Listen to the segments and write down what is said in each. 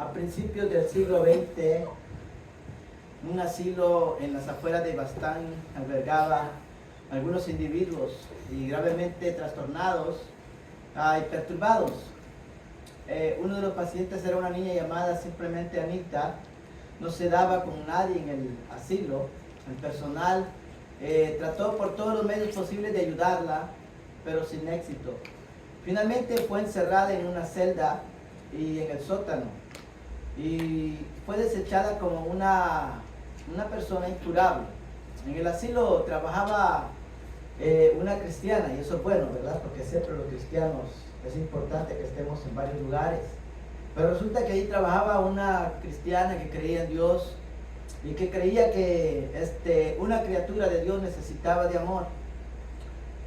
A principios del siglo XX, un asilo en las afueras de Bastán albergaba algunos individuos y gravemente trastornados y perturbados. Uno de los pacientes era una niña llamada simplemente Anita. No se daba con nadie en el asilo. El personal trató por todos los medios posibles de ayudarla, pero sin éxito. Finalmente fue encerrada en una celda y en el sótano, y fue desechada como una persona incurable. En el asilo trabajaba una cristiana, y eso es bueno, ¿verdad? Porque siempre los cristianos es importante que estemos en varios lugares. Pero resulta que ahí trabajaba una cristiana que creía en Dios y que creía que una criatura de Dios necesitaba de amor.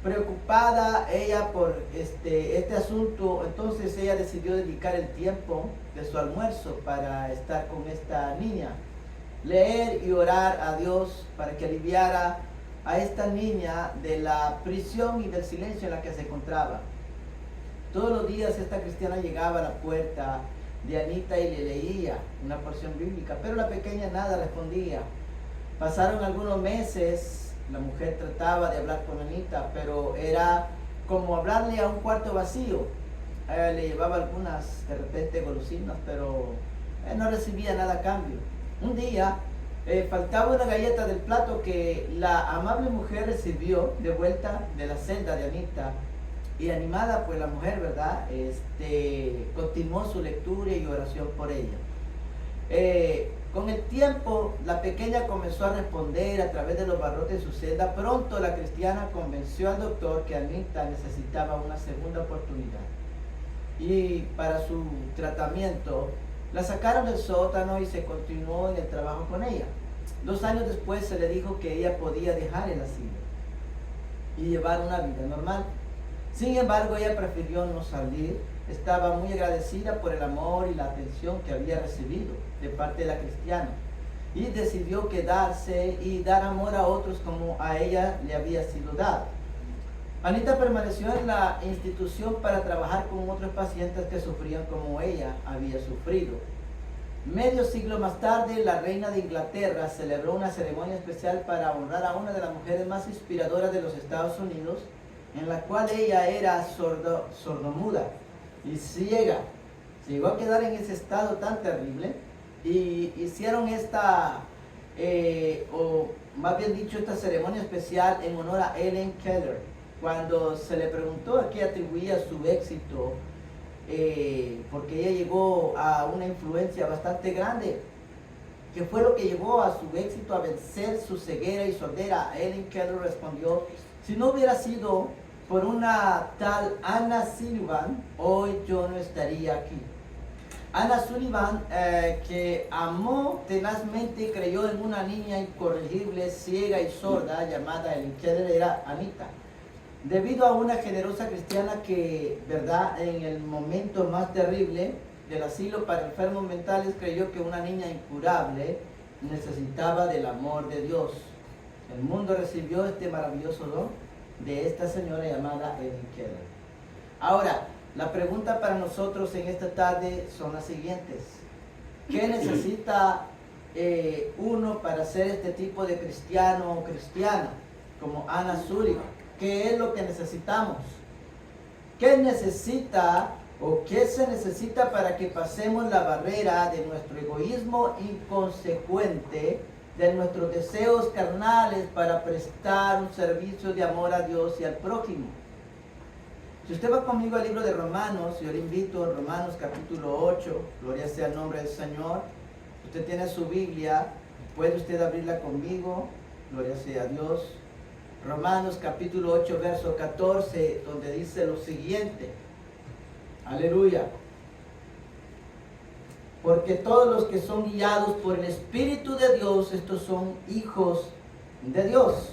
Preocupada ella por este asunto, entonces ella decidió dedicar el tiempo de su almuerzo para estar con esta niña, leer y orar a Dios para que aliviara a esta niña de la prisión y del silencio en la que se encontraba. Todos los días esta cristiana llegaba a la puerta de Anita y le leía una porción bíblica, pero la pequeña nada respondía. Pasaron algunos meses. La mujer trataba de hablar con Anita, pero era como hablarle a un cuarto vacío. Le llevaba algunas, de repente, golosinas, pero no recibía nada a cambio. Un día, faltaba una galleta del plato que la amable mujer recibió de vuelta de la celda de Anita. Y animada, pues la mujer, ¿verdad? Continuó su lectura y oración por ella. Con el tiempo, la pequeña comenzó a responder a través de los barrotes de su celda. Pronto la cristiana convenció al doctor que Anita necesitaba una segunda oportunidad. Y para su tratamiento, la sacaron del sótano y se continuó en el trabajo con ella. 2 años después se le dijo que ella podía dejar el asilo y llevar una vida normal. Sin embargo, ella prefirió no salir. Estaba muy agradecida por el amor y la atención que había recibido de parte de la cristiana, y decidió quedarse y dar amor a otros como a ella le había sido dado. Anita permaneció en la institución para trabajar con otros pacientes que sufrían como ella había sufrido. Medio siglo más tarde, la reina de Inglaterra celebró una ceremonia especial para honrar a una de las mujeres más inspiradoras de los Estados Unidos, en la cual ella era sordomuda y ciega. Se llegó a quedar en ese estado tan terrible, y hicieron o más bien dicho, esta ceremonia especial en honor a Helen Keller. Cuando se le preguntó a qué atribuía su éxito, porque ella llegó a una influencia bastante grande, ¿qué fue lo que llevó a su éxito a vencer su ceguera y sordera? Helen Keller respondió: si no hubiera sido por una tal Anna Sullivan, hoy yo no estaría aquí. Anna Sullivan, que amó tenazmente y creyó en una niña incorregible, ciega y sorda llamada Helen Keller, era Anita. Debido a una generosa cristiana que, ¿verdad?, en el momento más terrible del asilo para enfermos mentales, creyó que una niña incurable necesitaba del amor de Dios. El mundo recibió este maravilloso don de esta señora llamada Helen Keller. Ahora, la pregunta para nosotros en esta tarde son las siguientes. ¿Qué necesita uno para ser este tipo de cristiano o cristiana como Anna Sullivan? ¿Qué es lo que necesitamos? ¿Qué necesita o qué se necesita para que pasemos la barrera de nuestro egoísmo inconsecuente, de nuestros deseos carnales, para prestar un servicio de amor a Dios y al prójimo? Si usted va conmigo al libro de Romanos, yo le invito a Romanos capítulo 8, gloria sea el nombre del Señor. Usted tiene su Biblia, puede usted abrirla conmigo, gloria sea a Dios. Romanos capítulo 8, verso 14, donde dice lo siguiente. Aleluya. Porque todos los que son guiados por el Espíritu de Dios, estos son hijos de Dios.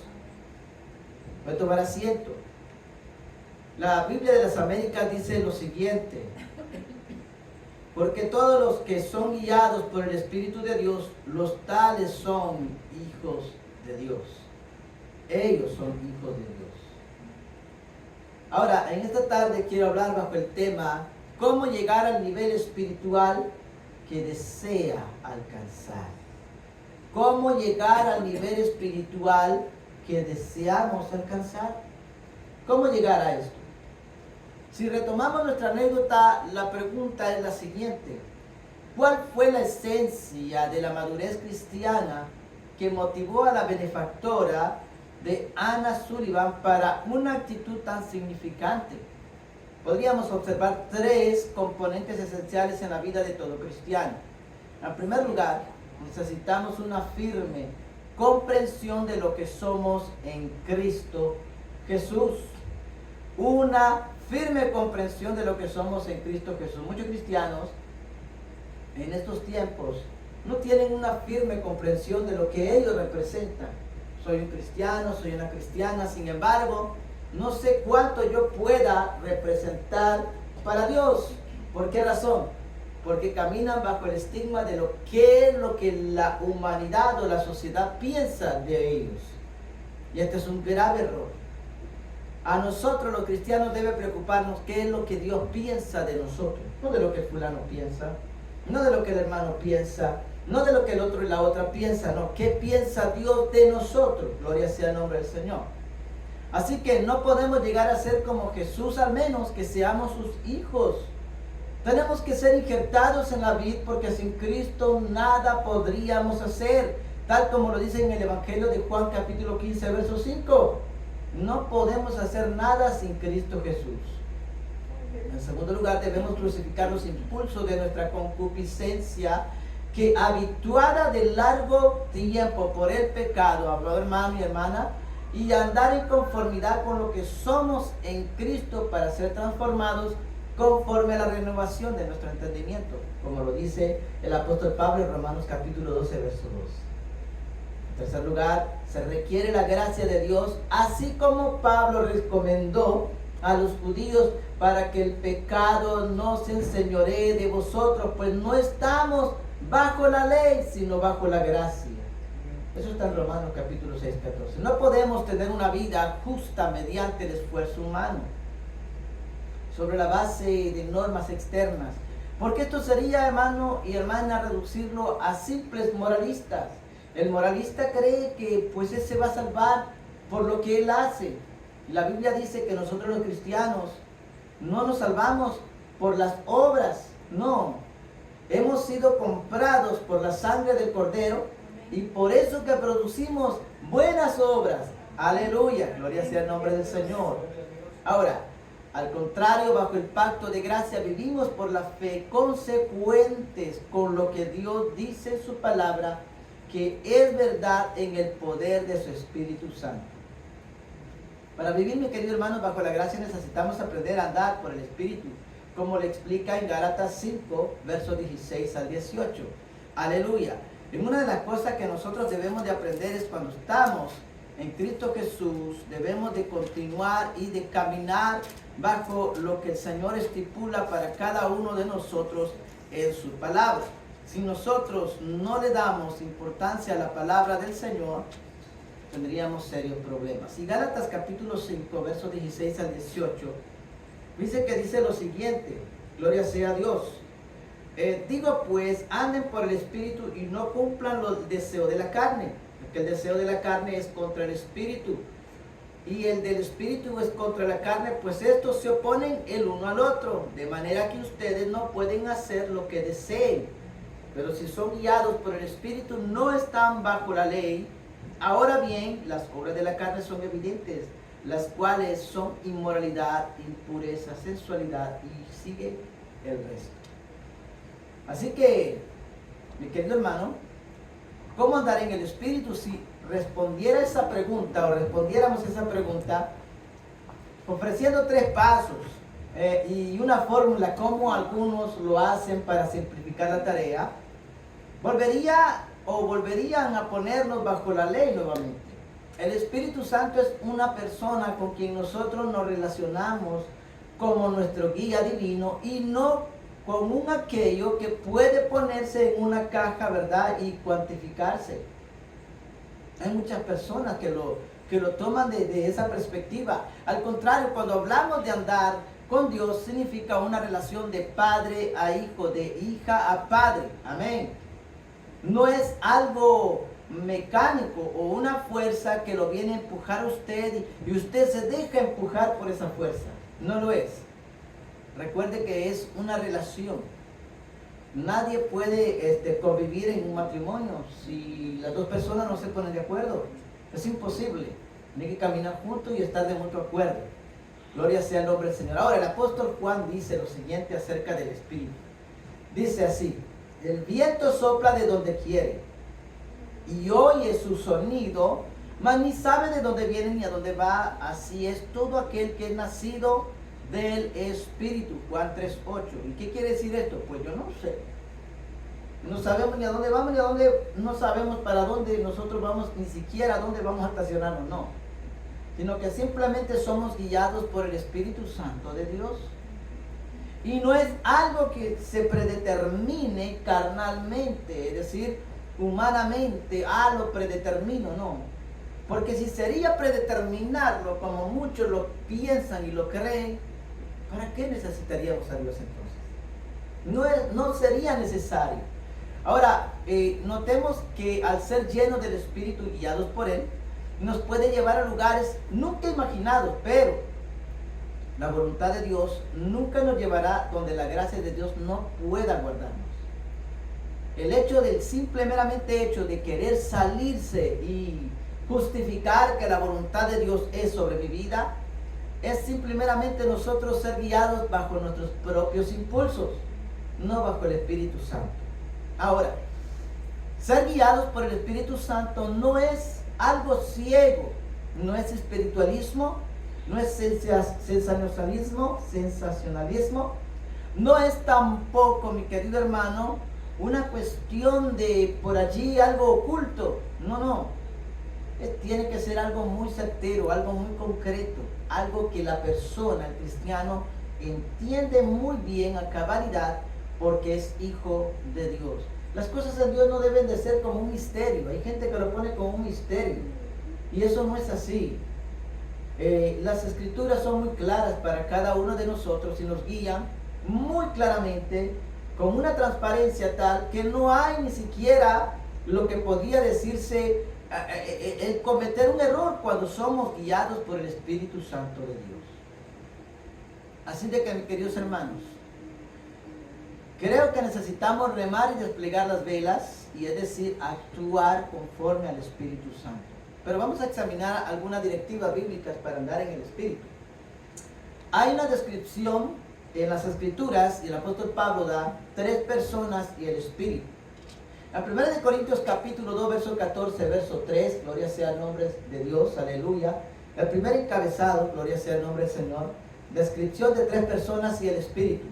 Voy a tomar asiento. La Biblia de las Américas dice lo siguiente: porque todos los que son guiados por el Espíritu de Dios, los tales son hijos de Dios. Ellos son hijos de Dios. Ahora, en esta tarde quiero hablar bajo el tema: ¿cómo llegar al nivel espiritual que desea alcanzar. ¿Cómo llegar al nivel espiritual que deseamos alcanzar? ¿Cómo llegar a esto? Si retomamos nuestra anécdota, la pregunta es la siguiente. ¿Cuál fue la esencia de la madurez cristiana que motivó a la benefactora de Anna Sullivan para una actitud tan significante? Podríamos observar tres componentes esenciales en la vida de todo cristiano. En primer lugar, necesitamos una firme comprensión de lo que somos en Cristo Jesús. Una firme comprensión de lo que somos en Cristo Jesús. Muchos cristianos en estos tiempos no tienen una firme comprensión de lo que ellos representan. Soy un cristiano, soy una cristiana, sin embargo, no sé cuánto yo pueda representar para Dios. ¿Por qué razón? Porque caminan bajo el estigma de lo que la humanidad o la sociedad piensa de ellos. Y este es un grave error. A nosotros los cristianos debe preocuparnos qué es lo que Dios piensa de nosotros. No de lo que fulano piensa, no de lo que el hermano piensa, no de lo que el otro y la otra piensa, no. ¿Qué piensa Dios de nosotros? Gloria sea el nombre del Señor. Así que no podemos llegar a ser como Jesús, al menos que seamos sus hijos. Tenemos que ser injertados en la vid, porque sin Cristo nada podríamos hacer. Tal como lo dice en el Evangelio de Juan capítulo 15, verso 5. No podemos hacer nada sin Cristo Jesús. En segundo lugar, debemos crucificar los impulsos de nuestra concupiscencia, que habituada de largo tiempo por el pecado, amado hermano y hermana, y andar en conformidad con lo que somos en Cristo para ser transformados conforme a la renovación de nuestro entendimiento, como lo dice el apóstol Pablo en Romanos capítulo 12, verso 2. En tercer lugar, se requiere la gracia de Dios, así como Pablo recomendó a los judíos para que el pecado no se enseñoree de vosotros, pues no estamos bajo la ley, sino bajo la gracia. Eso está en Romanos capítulo 6, 14. No podemos tener una vida justa mediante el esfuerzo humano, sobre la base de normas externas, porque esto sería, hermano y hermana, reducirlo a simples moralistas. El moralista cree que pues él se va a salvar por lo que él hace. La Biblia dice que nosotros los cristianos no nos salvamos por las obras, no. Hemos sido comprados por la sangre del Cordero y por eso que producimos buenas obras. Aleluya, gloria sea el nombre del Señor. Ahora, al contrario, bajo el pacto de gracia vivimos por la fe, consecuentes con lo que Dios dice en su palabra, que es verdad en el poder de su Espíritu Santo. Para vivir, mis queridos hermanos, bajo la gracia necesitamos aprender a andar por el Espíritu, como le explica en Gálatas 5, versos 16 al 18. Aleluya. Y una de las cosas que nosotros debemos de aprender es cuando estamos en Cristo Jesús, debemos de continuar y de caminar bajo lo que el Señor estipula para cada uno de nosotros en su palabra. Si nosotros no le damos importancia a la palabra del Señor, tendríamos serios problemas. Y Gálatas capítulo 5, versos 16 al 18, dice lo siguiente, gloria sea a Dios. Digo pues, anden por el Espíritu y no cumplan los deseos de la carne, porque el deseo de la carne es contra el Espíritu, y el del Espíritu es contra la carne, pues estos se oponen el uno al otro, de manera que ustedes no pueden hacer lo que deseen. Pero si son guiados por el Espíritu, no están bajo la ley. Ahora bien, las obras de la carne son evidentes, las cuales son inmoralidad, impureza, sensualidad, y sigue el resto. Así que, mi querido hermano, ¿cómo andar en el Espíritu? Si respondiera esa pregunta, o respondiéramos esa pregunta, ofreciendo 3 pasos y una fórmula, como algunos lo hacen para simplificar la tarea, volverían a ponernos bajo la ley nuevamente. El Espíritu Santo es una persona con quien nosotros nos relacionamos como nuestro guía divino, y no con un aquello que puede ponerse en una caja, ¿verdad?, y cuantificarse. Hay muchas personas que lo toman de esa perspectiva. Al contrario, cuando hablamos de andar con Dios significa una relación de padre a hijo, de hija a padre. Amén. No es algo mecánico o una fuerza que lo viene a empujar a usted y usted se deja empujar por esa fuerza. No lo es. Recuerde que es una relación. Nadie puede convivir en un matrimonio si las dos personas no se ponen de acuerdo. Es imposible. Hay que caminar juntos y estar de mutuo acuerdo. Gloria sea el nombre del Señor. Ahora el apóstol Juan dice lo siguiente acerca del Espíritu. Dice así: el viento sopla de donde quiere y oye su sonido, mas ni sabe de dónde viene ni a dónde va. Así es todo aquel que es nacido del Espíritu. Juan 3:8. ¿Y qué quiere decir esto? Pues yo no sé. No sabemos ni a dónde vamos, ni a dónde, no sabemos para dónde nosotros vamos, ni siquiera a dónde vamos a estacionarnos, no. Sino que simplemente somos guiados por el Espíritu Santo de Dios. Y no es algo que se predetermine carnalmente, es decir, humanamente, lo predetermino, no. Porque si sería predeterminarlo, como muchos lo piensan y lo creen, ¿para qué necesitaríamos a Dios entonces? No sería necesario. Ahora, notemos que al ser llenos del Espíritu y guiados por Él, nos puede llevar a lugares nunca imaginados, pero la voluntad de Dios nunca nos llevará donde la gracia de Dios no pueda guardarnos. El hecho del meramente hecho de querer salirse y justificar que la voluntad de Dios es sobre mi vida, es simplemente nosotros ser guiados bajo nuestros propios impulsos, no bajo el Espíritu Santo. Ahora, ser guiados por el Espíritu Santo no es algo ciego, no es espiritualismo, no es sensacionalismo, no es tampoco, mi querido hermano, una cuestión de por allí algo oculto. No. Tiene que ser algo muy certero, algo muy concreto, algo que la persona, el cristiano, entiende muy bien a cabalidad porque es hijo de Dios. Las cosas de Dios no deben de ser como un misterio. Hay gente que lo pone como un misterio y eso no es así. Las escrituras son muy claras para cada uno de nosotros y nos guían muy claramente con una transparencia tal que no hay ni siquiera lo que podría decirse el cometer un error cuando somos guiados por el Espíritu Santo de Dios. Así de que, mis queridos hermanos, creo que necesitamos remar y desplegar las velas, y es decir, actuar conforme al Espíritu Santo. Pero vamos a examinar algunas directivas bíblicas para andar en el Espíritu. Hay una descripción en las Escrituras, y el apóstol Pablo da 3 personas y el Espíritu. La 1 de Corintios capítulo 2, verso 14, verso 3, gloria sea el nombre de Dios, aleluya. El primer encabezado, gloria sea el nombre del Señor, descripción de 3 personas y el Espíritu.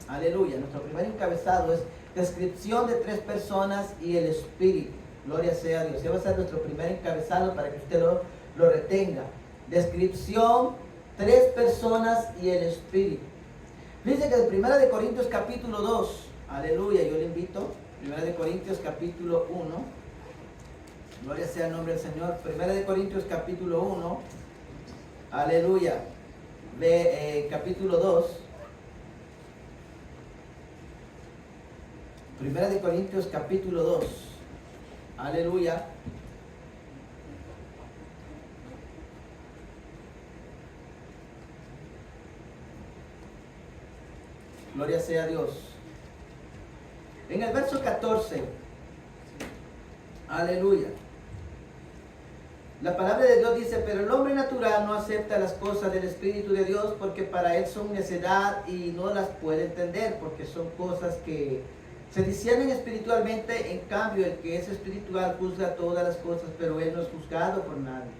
Aleluya. Nuestro primer encabezado es descripción de 3 personas y el Espíritu. Gloria sea a Dios. Ese va a ser nuestro primer encabezado para que usted lo retenga. Descripción, 3 personas y el Espíritu. Fíjense que en 1 de Corintios capítulo 2, aleluya, yo le invito, 1 de Corintios capítulo 1, gloria sea el nombre del Señor. 1 de Corintios capítulo 1, aleluya, capítulo 2. 1 de Corintios capítulo 2, aleluya. Gloria sea a Dios. En el verso 14, aleluya, la palabra de Dios dice: pero el hombre natural no acepta las cosas del Espíritu de Dios, porque para él son necedad y no las puede entender, porque son cosas que se disciernen espiritualmente. En cambio, el que es espiritual juzga todas las cosas, pero él no es juzgado por nadie.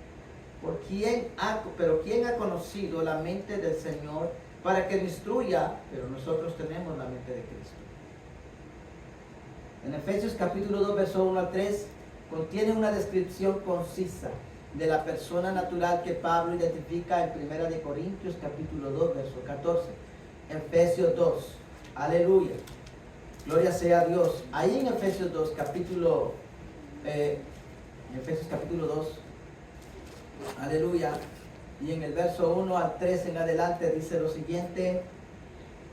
Pero ¿quién ha conocido la mente del Señor para que lo instruya? Pero nosotros tenemos la mente de Cristo. En Efesios capítulo 2, verso 1 al 3, contiene una descripción concisa de la persona natural que Pablo identifica en 1 de Corintios capítulo 2, verso 14. Efesios 2, aleluya, gloria sea a Dios. Ahí en Efesios 2, Efesios capítulo 2, aleluya, Y en el verso 1 al 3 en adelante dice lo siguiente: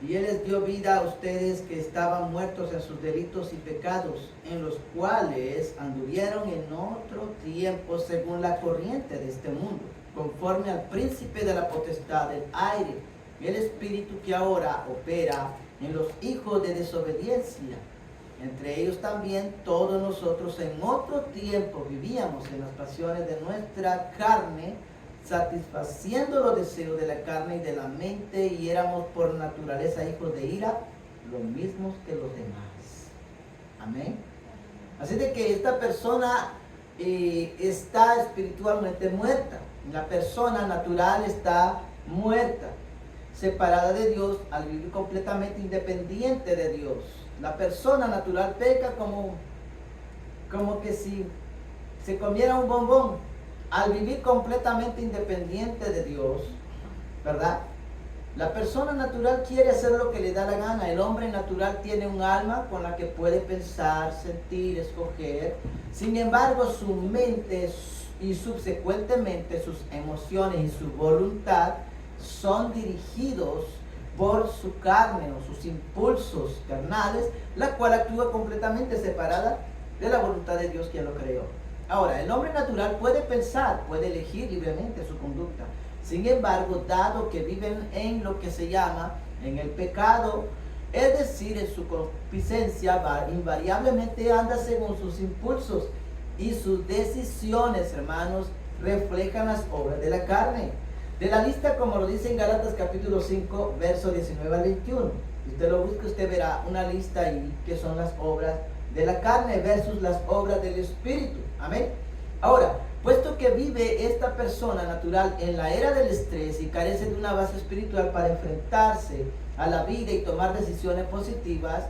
y Él les dio vida a ustedes que estaban muertos en sus delitos y pecados, en los cuales anduvieron en otro tiempo según la corriente de este mundo, conforme al príncipe de la potestad del aire, el espíritu que ahora opera en los hijos de desobediencia. Entre ellos también todos nosotros en otro tiempo vivíamos en las pasiones de nuestra carne, satisfaciendo los deseos de la carne y de la mente, y éramos por naturaleza hijos de ira, los mismos que los demás. Amén. Así de que esta persona está espiritualmente muerta. La persona natural está muerta, separada de Dios, al vivir completamente independiente de Dios. La persona natural peca como que si se comiera un bombón. Al vivir completamente independiente de Dios, ¿verdad? La persona natural quiere hacer lo que le da la gana. El hombre natural tiene un alma con la que puede pensar, sentir, escoger. Sin embargo, su mente y subsecuentemente sus emociones y su voluntad son dirigidos por su carne o sus impulsos carnales, la cual actúa completamente separada de la voluntad de Dios quien lo creó. Ahora, el hombre natural puede pensar, puede elegir libremente su conducta. Sin embargo, dado que viven en lo que se llama, en el pecado, es decir, en su concupiscencia, invariablemente anda según sus impulsos, y sus decisiones, hermanos, reflejan las obras de la carne. De la lista, como lo dice en Gálatas capítulo 5, verso 19 al 21. Si usted lo busca, usted verá una lista ahí que son las obras de la carne versus las obras del Espíritu. Amén. Ahora, puesto que vive esta persona natural en la era del estrés y carece de una base espiritual para enfrentarse a la vida y tomar decisiones positivas,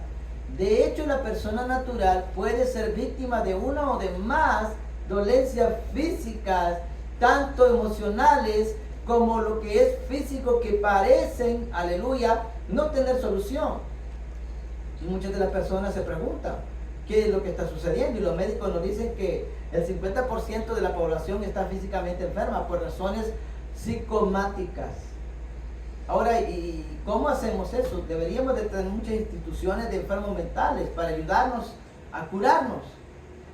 de hecho la persona natural puede ser víctima de una o de más dolencias físicas, tanto emocionales como lo que es físico, que parecen, aleluya, no tener solución. Y muchas de las personas se preguntan qué es lo que está sucediendo, y los médicos nos dicen que el 50% de la población está físicamente enferma por razones psicomáticas. Ahora, ¿y cómo hacemos eso? Deberíamos de tener muchas instituciones de enfermos mentales para ayudarnos a curarnos,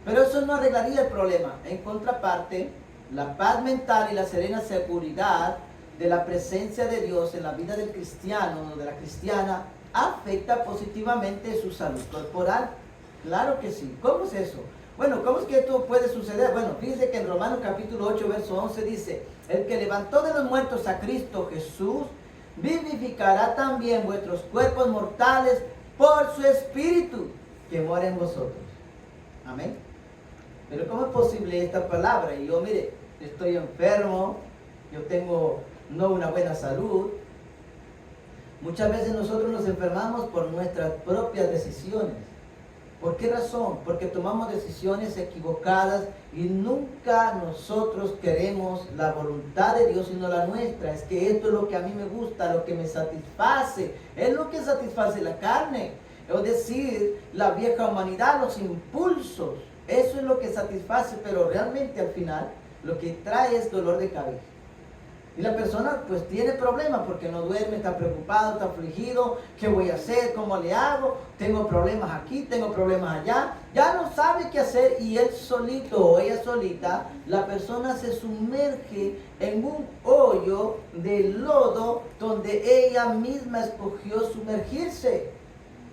pero eso no arreglaría el problema. En contraparte, la paz mental y la serena seguridad de la presencia de Dios en la vida del cristiano o de la cristiana afecta positivamente su salud corporal. Claro que sí. ¿Cómo es eso? Bueno, ¿cómo es que esto puede suceder? Bueno, fíjense que en Romanos capítulo 8, verso 11 dice: el que levantó de los muertos a Cristo Jesús, vivificará también vuestros cuerpos mortales por su Espíritu que mora en vosotros. Amén. Pero ¿cómo es posible esta palabra? Y yo, mire, estoy enfermo, yo tengo no una buena salud. Muchas veces nosotros nos enfermamos por nuestras propias decisiones. ¿Por qué razón? Porque tomamos decisiones equivocadas y nunca nosotros queremos la voluntad de Dios sino la nuestra. Es que esto es lo que a mí me gusta, lo que me satisface, es lo que satisface la carne. Es decir, la vieja humanidad, los impulsos, eso es lo que satisface, pero realmente al final lo que trae es dolor de cabeza. Y la persona pues tiene problemas porque no duerme, está preocupado, está afligido. ¿Qué voy a hacer? ¿Cómo le hago? Tengo problemas aquí, tengo problemas allá. Ya no sabe qué hacer, y él solito o ella solita, la persona se sumerge en un hoyo de lodo donde ella misma escogió sumergirse.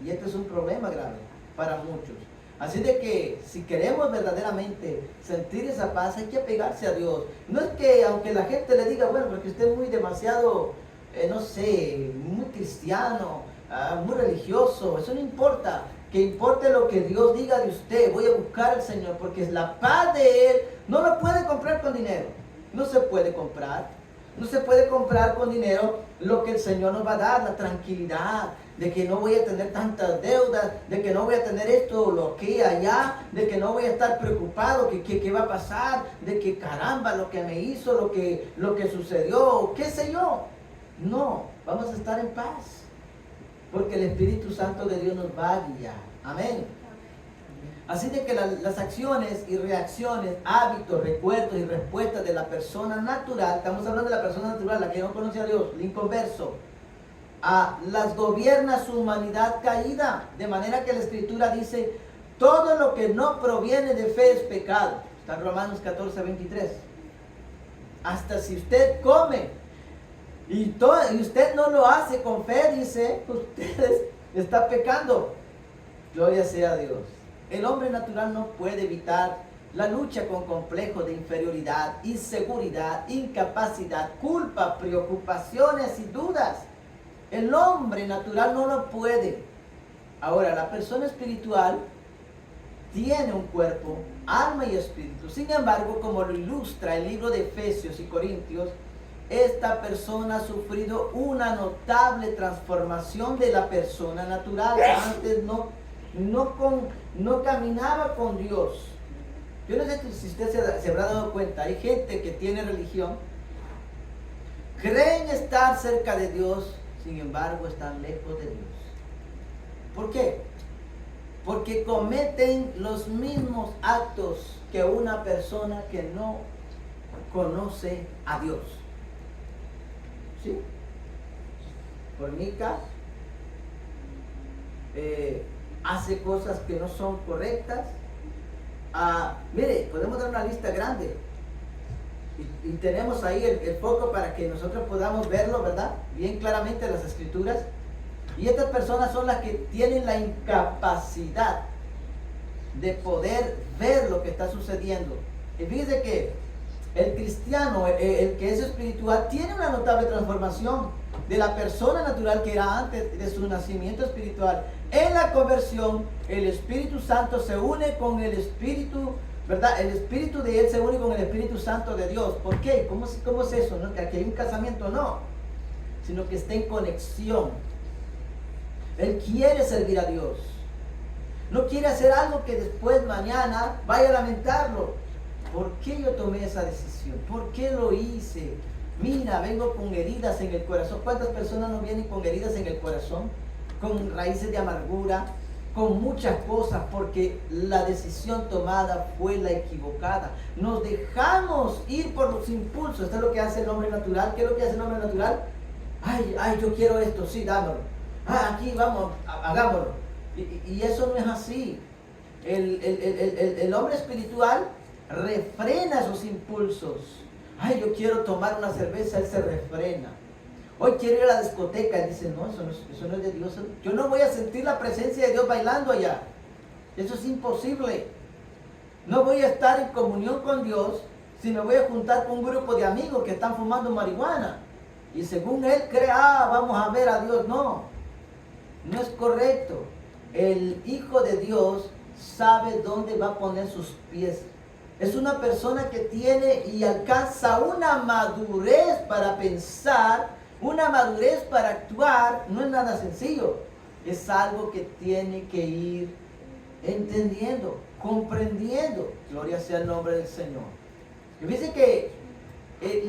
Y este es un problema grave para muchos. Así de que si queremos verdaderamente sentir esa paz, hay que apegarse a Dios. No es que aunque la gente le diga, bueno, porque usted es muy demasiado, no sé, muy cristiano, muy religioso, eso no importa. Que importe lo que Dios diga de usted. Voy a buscar al Señor, porque la paz de Él no lo puede comprar con dinero. No se puede comprar. No se puede comprar con dinero lo que el Señor nos va a dar, la tranquilidad de que no voy a tener tantas deudas, de que no voy a tener esto o lo que allá, de que no voy a estar preocupado, que qué va a pasar, de que caramba, lo que me hizo, lo que sucedió, qué sé yo. No, vamos a estar en paz, porque el Espíritu Santo de Dios nos va a guiar. Amén. Así de que las acciones y reacciones, hábitos, recuerdos y respuestas de la persona natural, estamos hablando de la persona natural, la que no conoce a Dios, el inconverso, las gobierna su humanidad caída, de manera que la Escritura dice, todo lo que no proviene de fe es pecado. Está en Romanos 14:23. Hasta si usted come y usted no lo hace con fe, dice, usted está pecando. Gloria sea a Dios. El hombre natural no puede evitar la lucha con complejos de inferioridad, inseguridad, incapacidad, culpa, preocupaciones y dudas. El hombre natural no lo puede. Ahora, la persona espiritual tiene un cuerpo, alma y espíritu. Sin embargo, como lo ilustra el libro de Efesios y Corintios, esta persona ha sufrido una notable transformación de la persona natural. Antes no caminaba con Dios. Yo no sé si usted se habrá dado cuenta, hay gente que tiene religión, creen estar cerca de Dios, sin embargo están lejos de Dios. ¿Por qué? Porque cometen los mismos actos que una persona que no conoce a Dios. ¿Sí? Fornica, hace cosas que no son correctas. Mire, podemos dar una lista grande y tenemos ahí el foco para que nosotros podamos verlo, ¿verdad? Bien claramente en las Escrituras. Y estas personas son las que tienen la incapacidad de poder ver lo que está sucediendo. Y fíjese que el cristiano, el que es espiritual, tiene una notable transformación de la persona natural que era antes de su nacimiento espiritual. En la conversión, el Espíritu Santo se une con el Espíritu, ¿verdad? El Espíritu de Él se une con el Espíritu Santo de Dios. ¿Por qué? ¿Cómo es eso? ¿No? Que aquí hay un casamiento, no. Sino que está en conexión. Él quiere servir a Dios. No quiere hacer algo que después mañana vaya a lamentarlo. ¿Por qué yo tomé esa decisión? ¿Por qué lo hice? Mira, vengo con heridas en el corazón. ¿Cuántas personas no vienen con heridas en el corazón? Con raíces de amargura, con muchas cosas, porque la decisión tomada fue la equivocada. Nos dejamos ir por los impulsos. Esto es lo que hace el hombre natural. ¿Qué es lo que hace el hombre natural? Ay, yo quiero esto, sí, dámelo. Aquí vamos, hagámoslo. Y eso no es así. El hombre espiritual refrena esos impulsos. Yo quiero tomar una cerveza, él se refrena. Hoy quiero ir a la discoteca, y dice, no, eso no es de Dios. Yo no voy a sentir la presencia de Dios bailando allá. Eso es imposible. No voy a estar en comunión con Dios si me voy a juntar con un grupo de amigos que están fumando marihuana. Y según él cree, vamos a ver a Dios. No es correcto. El Hijo de Dios sabe dónde va a poner sus pies. Es una persona que tiene y alcanza una madurez para pensar, una madurez para actuar. No es nada sencillo. Es algo que tiene que ir entendiendo, comprendiendo. Gloria sea el nombre del Señor. Y dice que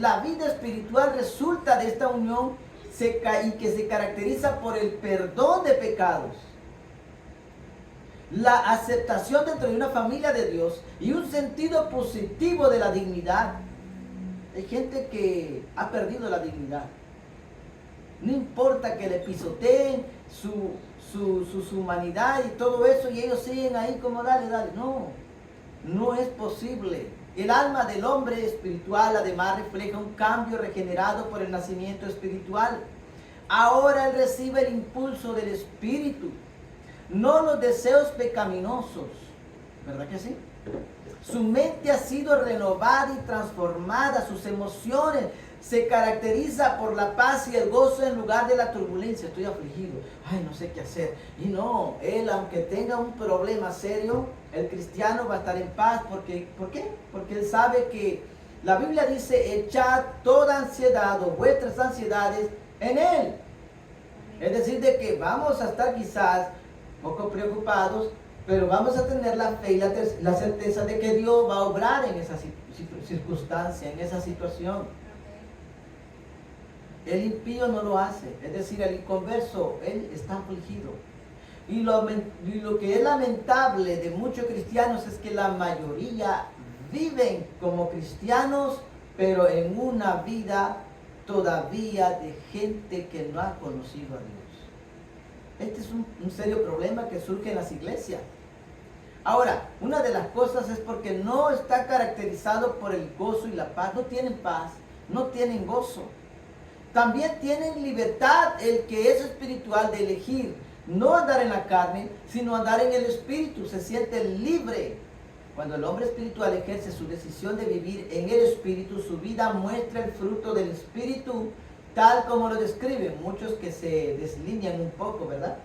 la vida espiritual resulta de esta unión y que se caracteriza por el perdón de pecados, la aceptación dentro de una familia de Dios y un sentido positivo de la dignidad. Hay gente que ha perdido la dignidad. No importa que le pisoteen su humanidad y todo eso, y ellos siguen ahí como dale. No es posible. El alma del hombre espiritual además refleja un cambio regenerado por el nacimiento espiritual. Ahora él recibe el impulso del Espíritu, no los deseos pecaminosos. ¿Verdad que sí? Su mente ha sido renovada y transformada. Sus emociones se caracterizan por la paz y el gozo en lugar de la turbulencia. Estoy afligido. No sé qué hacer. Y no, él, aunque tenga un problema serio, el cristiano va a estar en paz. ¿Por qué? Porque él sabe que la Biblia dice, echad toda ansiedad o vuestras ansiedades en él. Es decir, de que vamos a estar quizás poco preocupados, pero vamos a tener la fe y la certeza de que Dios va a obrar en esa circunstancia, en esa situación. El impío no lo hace, es decir, el inconverso, él está afligido. Y lo que es lamentable de muchos cristianos es que la mayoría viven como cristianos, pero en una vida todavía de gente que no ha conocido a Dios. Este es un serio problema que surge en las iglesias. Ahora, una de las cosas es porque no está caracterizado por el gozo y la paz. No tienen paz, no tienen gozo. También tienen libertad el que es espiritual de elegir no andar en la carne, sino andar en el espíritu. Se siente libre. Cuando el hombre espiritual ejerce su decisión de vivir en el espíritu, su vida muestra el fruto del espíritu, tal como lo describen muchos que se deslinean un poco, ¿verdad?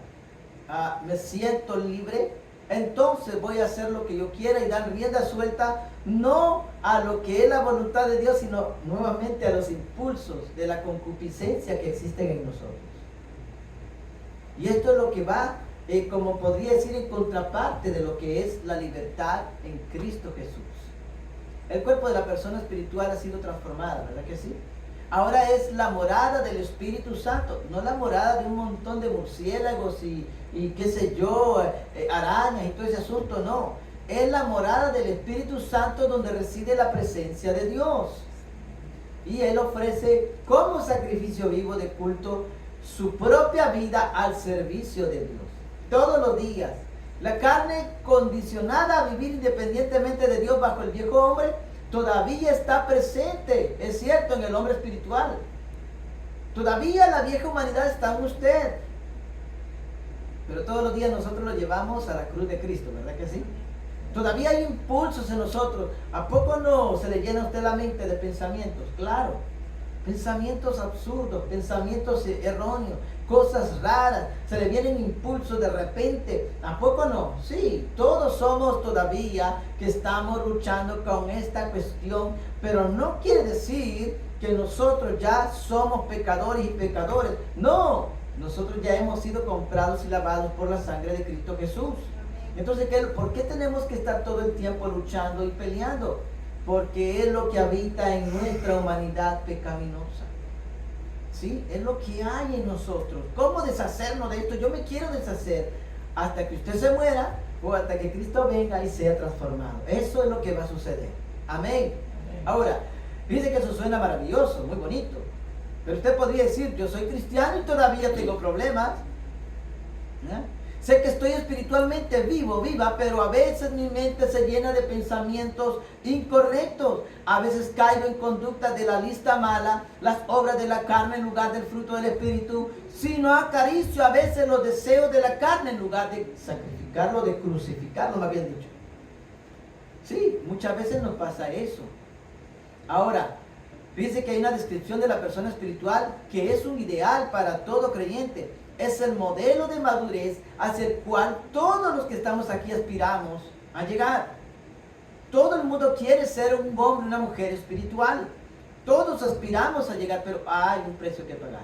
Me siento libre, entonces voy a hacer lo que yo quiera y dar rienda suelta, no a lo que es la voluntad de Dios, sino nuevamente a los impulsos de la concupiscencia que existen en nosotros. Y esto es lo que va, como podría decir, en contraparte de lo que es la libertad en Cristo Jesús. El cuerpo de la persona espiritual ha sido transformado, ¿verdad que sí? Ahora es la morada del Espíritu Santo, no la morada de un montón de murciélagos y qué sé yo, arañas y todo ese asunto, no. Es la morada del Espíritu Santo donde reside la presencia de Dios. Y Él ofrece como sacrificio vivo de culto su propia vida al servicio de Dios. Todos los días. La carne condicionada a vivir independientemente de Dios bajo el viejo hombre todavía está presente, es cierto, en el hombre espiritual. Todavía la vieja humanidad está en usted. Pero todos los días nosotros lo llevamos a la cruz de Cristo, ¿verdad que sí? Todavía hay impulsos en nosotros. ¿A poco no se le llena a usted la mente de pensamientos? Claro. Pensamientos absurdos, pensamientos erróneos, cosas raras, se le vienen impulsos de repente. ¿A poco no? Sí, todos somos todavía que estamos luchando con esta cuestión, pero no quiere decir que nosotros ya somos pecadores y pecadores. No, nosotros ya hemos sido comprados y lavados por la sangre de Cristo Jesús. Entonces, ¿por qué tenemos que estar todo el tiempo luchando y peleando? Porque es lo que habita en nuestra humanidad pecaminosa. ¿Sí? Es lo que hay en nosotros. ¿Cómo deshacernos de esto? Yo me quiero deshacer hasta que usted se muera o hasta que Cristo venga y sea transformado. Eso es lo que va a suceder. Amén. Ahora, dice que eso suena maravilloso, muy bonito. Pero usted podría decir, yo soy cristiano y todavía tengo problemas. Sé que estoy espiritualmente viva, pero a veces mi mente se llena de pensamientos incorrectos. A veces caigo en conducta de la lista mala, las obras de la carne en lugar del fruto del Espíritu. Si no acaricio a veces los deseos de la carne en lugar de sacrificarlo, de crucificarlo, me habían dicho. Sí, muchas veces nos pasa eso. Ahora, fíjense que hay una descripción de la persona espiritual que es un ideal para todo creyente. Es el modelo de madurez hacia el cual todos los que estamos aquí aspiramos a llegar. Todo el mundo quiere ser un hombre, una mujer espiritual. Todos aspiramos a llegar, pero hay un precio que pagar.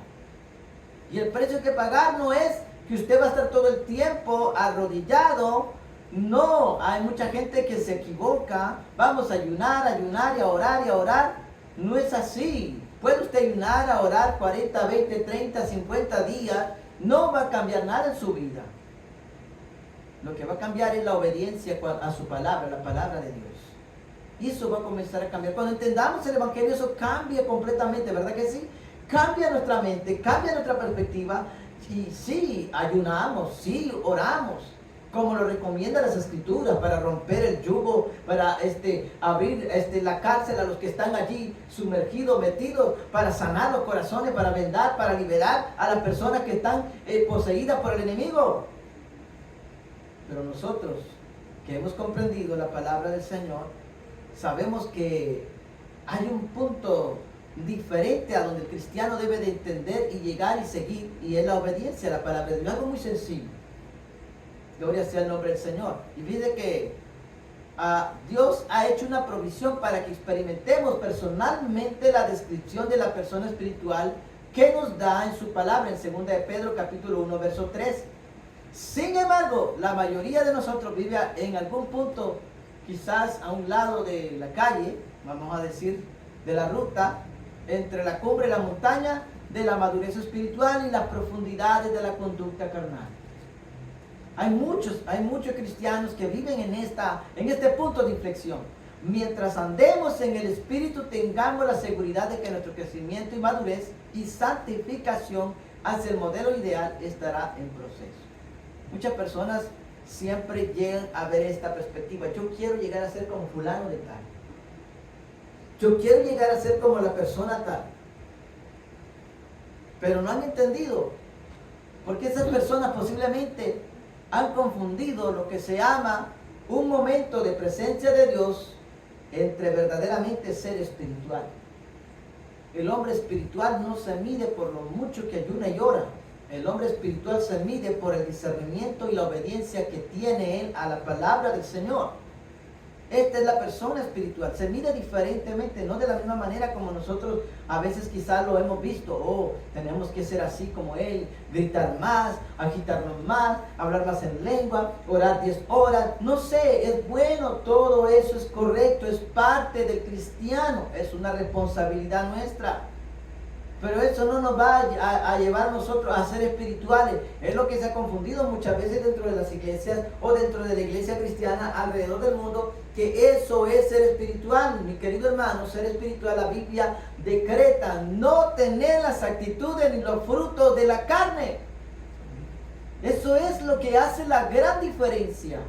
Y el precio que pagar no es que usted va a estar todo el tiempo arrodillado. No, hay mucha gente que se equivoca. Vamos a ayunar y a orar. No es así. Puede usted ayunar, a orar 40, 20, 30, 50 días. No va a cambiar nada en su vida. Lo que va a cambiar es la obediencia a su palabra, la palabra de Dios. Y eso va a comenzar a cambiar. Cuando entendamos el Evangelio, eso cambia completamente, ¿verdad que sí? Cambia nuestra mente, cambia nuestra perspectiva. Y sí, ayunamos, sí, oramos, como lo recomiendan las Escrituras, para romper el yugo, para abrir la cárcel a los que están allí sumergidos, metidos, para sanar los corazones, para vendar, para liberar a las personas que están poseídas por el enemigo. Pero nosotros, que hemos comprendido la palabra del Señor, sabemos que hay un punto diferente a donde el cristiano debe de entender y llegar y seguir, y es la obediencia a la palabra de Dios. Algo muy sencillo. Gloria sea el nombre del Señor. Y fíjate que Dios ha hecho una provisión para que experimentemos personalmente la descripción de la persona espiritual que nos da en su palabra en 2 de Pedro capítulo 1 verso 3. Sin embargo, la mayoría de nosotros vive en algún punto, quizás a un lado de la calle, vamos a decir, de la ruta, entre la cumbre y la montaña, de la madurez espiritual y las profundidades de la conducta carnal. Hay muchos cristianos que viven en este punto de inflexión. Mientras andemos en el Espíritu, tengamos la seguridad de que nuestro crecimiento y madurez y santificación hacia el modelo ideal estará en proceso. Muchas personas siempre llegan a ver esta perspectiva. Yo quiero llegar a ser como fulano de tal. Yo quiero llegar a ser como la persona tal. Pero no han entendido. Porque esas personas posiblemente han confundido lo que se llama un momento de presencia de Dios entre verdaderamente ser espiritual. El hombre espiritual no se mide por lo mucho que ayuna y ora. El hombre espiritual se mide por el discernimiento y la obediencia que tiene él a la palabra del Señor. Esta es la persona espiritual. Se mide diferentemente, no de la misma manera como nosotros a veces quizás lo hemos visto. Oh, tenemos que ser así como él, gritar más, agitarnos más, hablar más en lengua, orar 10 horas. No sé, es bueno, todo eso es correcto, es parte del cristiano, es una responsabilidad nuestra. Pero eso no nos va a llevar a nosotros a ser espirituales. Es lo que se ha confundido muchas veces dentro de las iglesias o dentro de la iglesia cristiana alrededor del mundo, que eso es ser espiritual. Mi querido hermano, ser espiritual, la Biblia decreta no tener las actitudes ni los frutos de la carne. Eso es lo que hace la gran diferencia.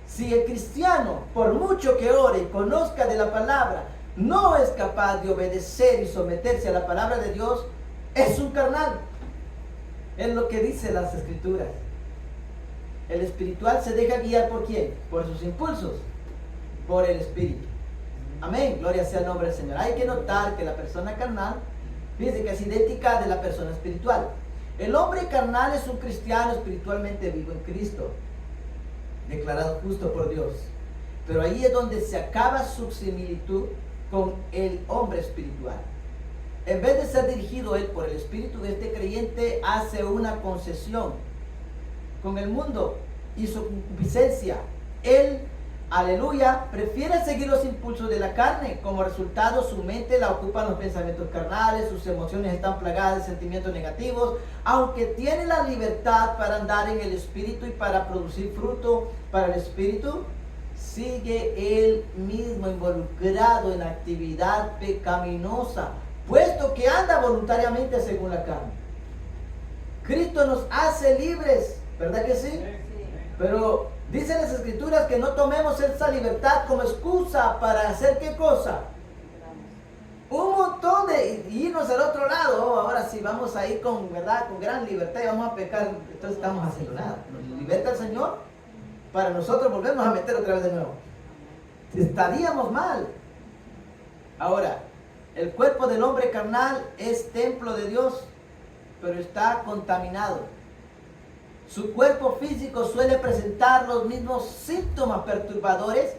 Si el cristiano, por mucho que ore y conozca de la palabra, no es capaz de obedecer y someterse a la palabra de Dios, es un carnal. Es lo que dice las Escrituras. El espiritual se deja guiar ¿por quién? Por sus impulsos, por el Espíritu. Amén, gloria sea el nombre del Señor. Hay que notar que la persona carnal, fíjense que es idéntica de la persona espiritual. El hombre carnal es un cristiano espiritualmente vivo en Cristo, declarado justo por Dios. Pero ahí es donde se acaba su similitud con el hombre espiritual. En vez de ser dirigido él por el Espíritu, este creyente hace una concesión con el mundo y su concupiscencia. Él, aleluya, prefiere seguir los impulsos de la carne. Como resultado, su mente la ocupan los pensamientos carnales, sus emociones están plagadas de sentimientos negativos. Aunque tiene la libertad para andar en el Espíritu y para producir fruto para el Espíritu, sigue él mismo involucrado en actividad pecaminosa, puesto que anda voluntariamente según la carne. Cristo nos hace libres, ¿verdad que sí? Pero dicen las Escrituras que no tomemos esa libertad como excusa para hacer ¿qué cosa? Un montón de irnos al otro lado. Oh, ahora sí vamos a ir con, ¿verdad?, con gran libertad y vamos a pecar, entonces estamos haciendo nada. Nos liberta el Señor para nosotros volvernos a meter otra vez de nuevo. Estaríamos mal. Ahora, el cuerpo del hombre carnal es templo de Dios, pero está contaminado. Su cuerpo físico suele presentar los mismos síntomas perturbadores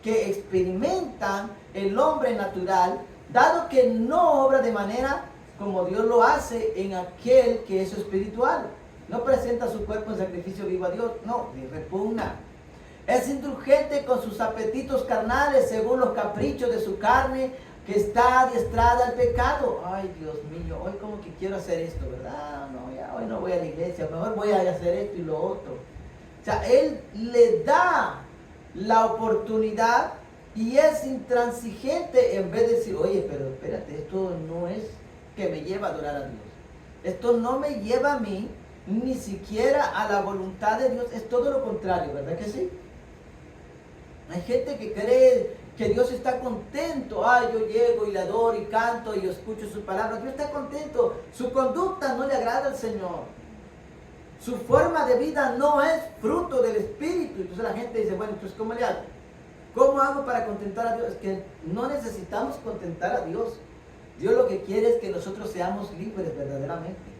que experimentan el hombre natural, dado que no obra de manera como Dios lo hace en aquel que es espiritual. No presenta su cuerpo en sacrificio vivo a Dios, no, le repugna. Es indulgente con sus apetitos carnales según los caprichos de su carne, que está adiestrada al pecado. Ay, Dios mío, hoy como que quiero hacer esto, ¿verdad? No, ya hoy no voy a la iglesia, mejor voy a hacer esto y lo otro. O sea, Él le da la oportunidad y es intransigente en vez de decir, oye, pero espérate, esto no es que me lleva a adorar a Dios. Esto no me lleva a mí ni siquiera a la voluntad de Dios, es todo lo contrario, ¿verdad que sí? Hay gente que cree que Dios está contento. Ay, yo llego y le adoro y canto y escucho su palabra. Dios está contento. Su conducta no le agrada al Señor. Su forma de vida no es fruto del Espíritu. Entonces la gente dice, bueno, entonces ¿cómo le hago? ¿Cómo hago para contentar a Dios? Es que no necesitamos contentar a Dios. Dios lo que quiere es que nosotros seamos libres verdaderamente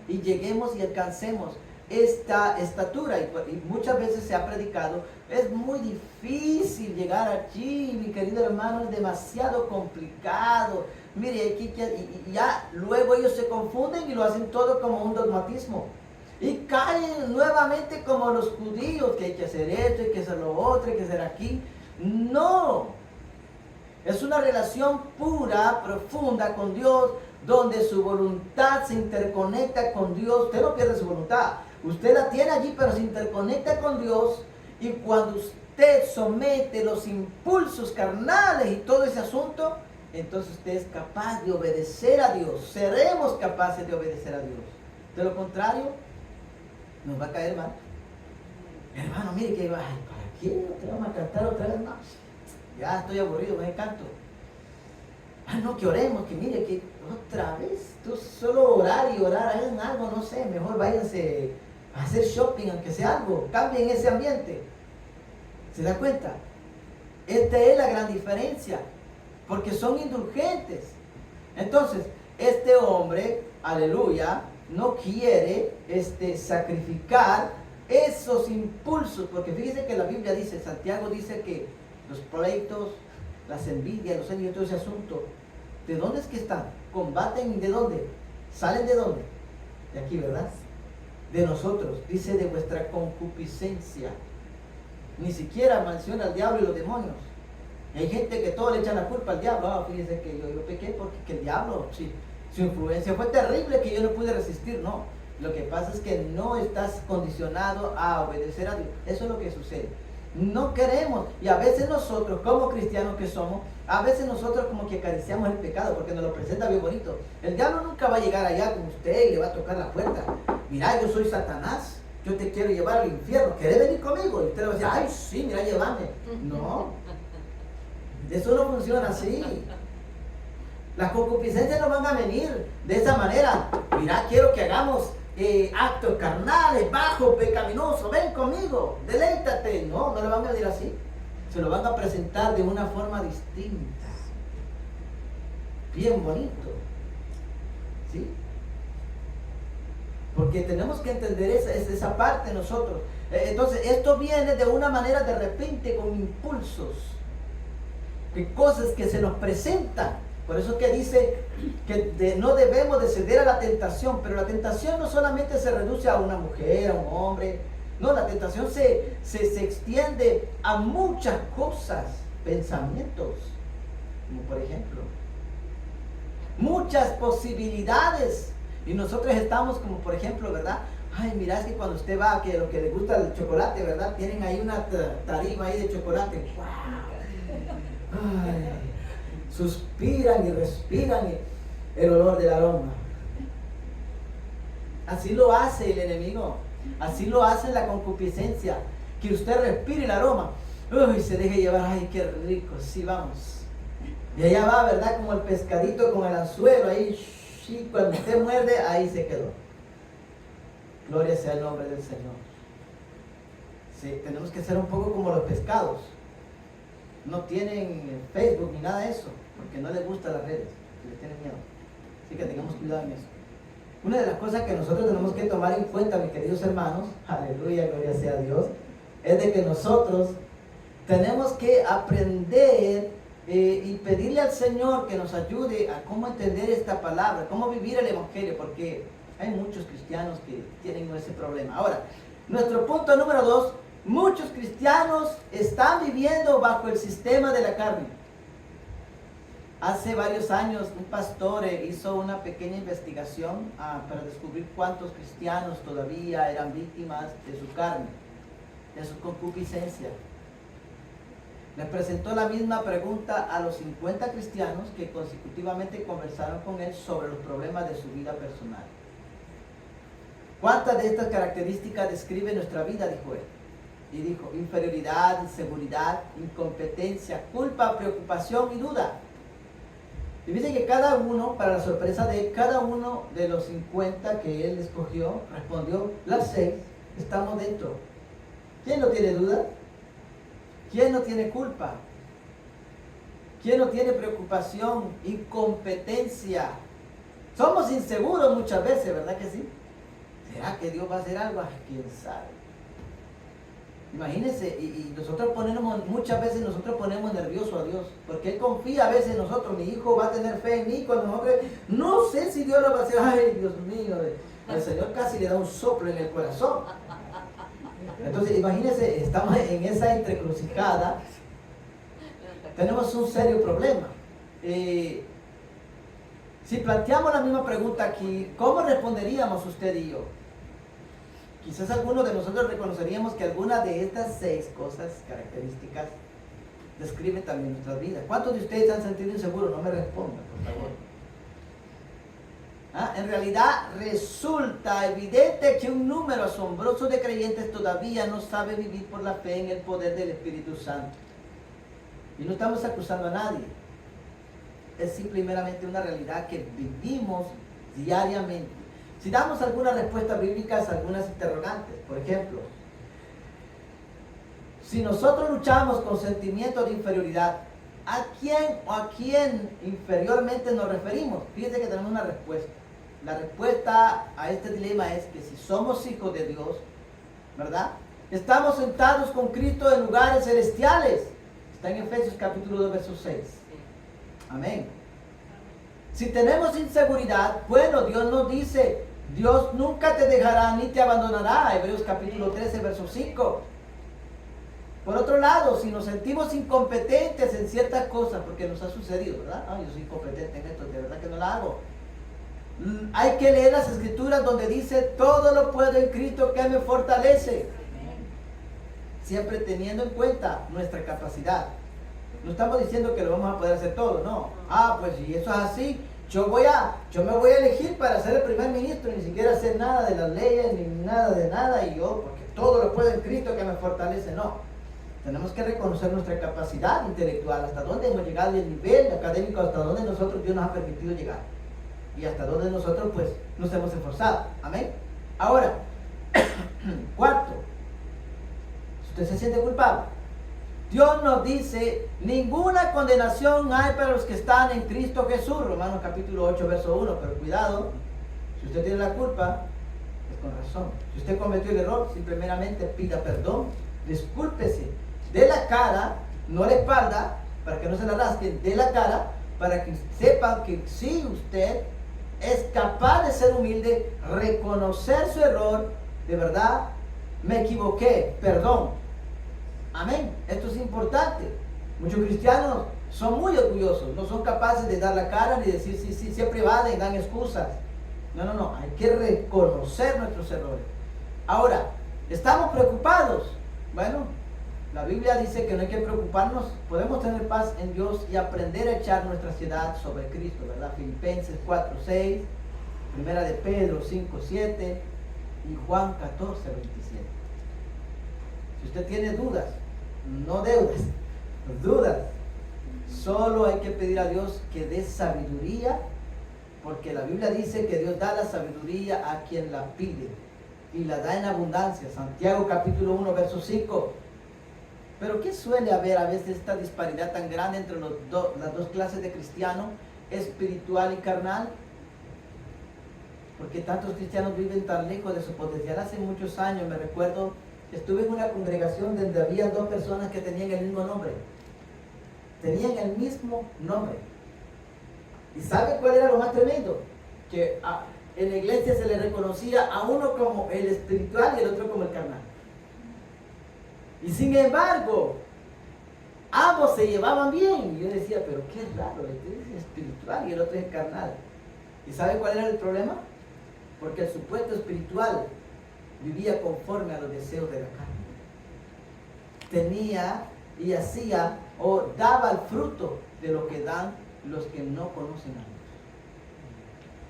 y lleguemos y alcancemos esta estatura. Y muchas veces se ha predicado, es muy difícil llegar allí, mi querido hermano, es demasiado complicado. Mire, aquí, y ya luego ellos se confunden y lo hacen todo como un dogmatismo. Y caen nuevamente como los judíos, que hay que hacer esto, hay que hacer lo otro, hay que hacer aquí. No, es una relación pura, profunda con Dios, donde su voluntad se interconecta con Dios. Usted no pierde su voluntad. Usted la tiene allí, pero se interconecta con Dios, y cuando usted somete los impulsos carnales y todo ese asunto, entonces usted es capaz de obedecer a Dios. Seremos capaces de obedecer a Dios. De lo contrario, nos va a caer mal. Hermano, mire que va, ay, ¿para qué? ¿Te vamos a cantar otra vez más? Ya estoy aburrido con el canto. Ah, no, que oremos, que mire, que otra vez, tú solo orar y orar, hagan algo, no sé, mejor váyanse a hacer shopping, aunque sea algo, cambien ese ambiente. ¿Se da cuenta? Esta es la gran diferencia, porque son indulgentes. Entonces, este hombre, aleluya, no quiere sacrificar esos impulsos, porque fíjese que la Biblia dice, Santiago dice que los pleitos, las envidias, los celos y todo ese asunto, ¿de dónde es que están? ¿Combaten de dónde? ¿Salen de dónde? De aquí, ¿verdad? De nosotros, dice de vuestra concupiscencia. Ni siquiera menciona al diablo y los demonios. Hay gente que todo le echan la culpa al diablo. Ah, fíjese que yo pequé porque que el diablo, sí, su influencia fue terrible que yo no pude resistir. No, lo que pasa es que no estás condicionado a obedecer a Dios. Eso es lo que sucede. No queremos, y a veces nosotros, como cristianos que somos, a veces nosotros como que acariciamos el pecado porque nos lo presenta bien bonito. El diablo nunca va a llegar allá con usted y le va a tocar la puerta. Mira, yo soy Satanás, yo te quiero llevar al infierno, ¿querés venir conmigo? Y usted le va a decir, ay, sí, mira, llévame. No, eso no funciona así. Las concupiscencias no van a venir de esa manera. Mira, quiero que hagamos actos carnales, bajos, pecaminosos, ven conmigo, deleítate. No, no le van a decir así. Se lo van a presentar de una forma distinta. Bien bonito. ¿Sí? Porque tenemos que entender esa parte nosotros. Entonces, esto viene de una manera de repente con impulsos. Que cosas que se nos presentan. Por eso que dice que no debemos de ceder a la tentación, pero la tentación no solamente se reduce a una mujer, a un hombre, no, la tentación se extiende a muchas cosas, pensamientos, como por ejemplo, muchas posibilidades, y nosotros estamos como por ejemplo, ¿verdad? Ay, mira, es que cuando usted va, que lo que le gusta el chocolate, ¿verdad? Tienen ahí una tarima ahí de chocolate, ¡wow! Ay, suspiran y respiran el olor del aroma. Así lo hace el enemigo, así lo hace la concupiscencia, que usted respire el aroma, uy, se deje llevar, ay, qué rico, sí, vamos. Y allá va, ¿verdad? Como el pescadito con el anzuelo, ahí, sí, cuando usted muerde, ahí se quedó. Gloria sea el nombre del Señor. Sí, tenemos que ser un poco como los pescados. No tienen Facebook ni nada de eso, porque no les gustan las redes, les tienen miedo. Así que tengamos cuidado en eso. Una de las cosas que nosotros tenemos que tomar en cuenta, mis queridos hermanos, aleluya, gloria sea a Dios, es de que nosotros tenemos que aprender y pedirle al Señor que nos ayude a cómo entender esta palabra, cómo vivir el Evangelio, porque hay muchos cristianos que tienen ese problema. Ahora, nuestro punto número 2, muchos cristianos están viviendo bajo el sistema de la carne. Hace varios años un pastor hizo una pequeña investigación para descubrir cuántos cristianos todavía eran víctimas de su carne, de su concupiscencia. Le presentó la misma pregunta a los 50 cristianos que consecutivamente conversaron con él sobre los problemas de su vida personal. ¿Cuántas de estas características describen nuestra vida?, dijo él. Y dijo: inferioridad, inseguridad, incompetencia, culpa, preocupación y duda. Y dice que cada uno, para la sorpresa de él, cada uno de los 50 que él escogió, respondió: las 6 estamos dentro. ¿Quién no tiene duda? ¿Quién no tiene culpa? ¿Quién no tiene preocupación, incompetencia? Somos inseguros muchas veces, ¿verdad que sí? ¿Será que Dios va a hacer algo? ¿Quién sabe? Imagínense, y nosotros muchas veces nosotros ponemos nervioso a Dios, porque Él confía a veces en nosotros. Mi hijo va a tener fe en mí cuando nosotros, no sé si Dios lo va a hacer. Ay, Dios mío, el Señor casi le da un soplo en el corazón. Entonces, imagínense, estamos en esa entrecrucijada, tenemos un serio problema. Si planteamos la misma pregunta aquí, ¿cómo responderíamos usted y yo? Quizás algunos de nosotros reconoceríamos que alguna de estas 6 cosas, características, describe también nuestra vida. ¿Cuántos de ustedes se han sentido inseguros? No me respondan, por favor. En realidad resulta evidente que un número asombroso de creyentes todavía no sabe vivir por la fe en el poder del Espíritu Santo. Y no estamos acusando a nadie. Es simplemente una realidad que vivimos diariamente. Si damos algunas respuestas bíblicas, algunas interrogantes. Por ejemplo, si nosotros luchamos con sentimientos de inferioridad, ¿a quién o a quién inferiormente nos referimos? Fíjense que tenemos una respuesta. La respuesta a este dilema es que si somos hijos de Dios, ¿verdad? Estamos sentados con Cristo en lugares celestiales. Está en Efesios capítulo 2, verso 6. Amén. Si tenemos inseguridad, bueno, Dios nos dice, Dios nunca te dejará ni te abandonará. Hebreos capítulo 13, verso 5. Por otro lado, si nos sentimos incompetentes en ciertas cosas, porque nos ha sucedido, ¿verdad? Yo soy incompetente en esto, de verdad que no la hago. Hay que leer las escrituras donde dice, todo lo puedo en Cristo que me fortalece. Siempre teniendo en cuenta nuestra capacidad. No estamos diciendo que lo vamos a poder hacer todo, no. Pues si eso es así, yo me voy a elegir para ser el primer ministro, ni siquiera hacer nada de las leyes, ni nada de nada, y yo, porque todo lo puedo en Cristo que me fortalece, no. Tenemos que reconocer nuestra capacidad intelectual, hasta dónde hemos llegado, y el nivel académico, hasta dónde nosotros Dios nos ha permitido llegar. Y hasta dónde nosotros pues nos hemos esforzado. Amén. Ahora, cuarto, si usted se siente culpable, Dios nos dice, ninguna condenación hay para los que están en Cristo Jesús. Romanos capítulo 8, verso 1. Pero cuidado, si usted tiene la culpa, es con razón. Si usted cometió el error, simplemente pida perdón, discúlpese, dé la cara, no la espalda, para que no se la rasquen, dé la cara, para que sepan que si usted es capaz de ser humilde, reconocer su error, de verdad, me equivoqué, perdón. Amén. Esto es importante. Muchos cristianos son muy orgullosos, no son capaces de dar la cara ni decir sí, siempre evaden, dan excusas. No, hay que reconocer nuestros errores. Ahora, ¿estamos preocupados? Bueno, la Biblia dice que no hay que preocuparnos, podemos tener paz en Dios y aprender a echar nuestra ansiedad sobre Cristo, ¿verdad? Filipenses 4, 6, Primera de Pedro 5, 7 y Juan 14, 27. Si usted tiene dudas, no deudas, dudas, solo hay que pedir a Dios que dé sabiduría, porque la Biblia dice que Dios da la sabiduría a quien la pide y la da en abundancia. Santiago capítulo 1, verso 5. Pero ¿qué suele haber a veces esta disparidad tan grande entre las dos clases de cristianos, espiritual y carnal? Porque tantos cristianos viven tan lejos de su potencial. Hace muchos años me recuerdo, estuve en una congregación donde había 2 personas que tenían el mismo nombre. Tenían el mismo nombre. ¿Y sabe cuál era lo más tremendo? Que en la iglesia se le reconocía a uno como el espiritual y el otro como el carnal. Y sin embargo, ambos se llevaban bien. Y yo decía, pero qué raro, este es espiritual y el otro es carnal. ¿Y sabe cuál era el problema? Porque el supuesto espiritual vivía conforme a los deseos de la carne. Tenía y hacía o daba el fruto de lo que dan los que no conocen a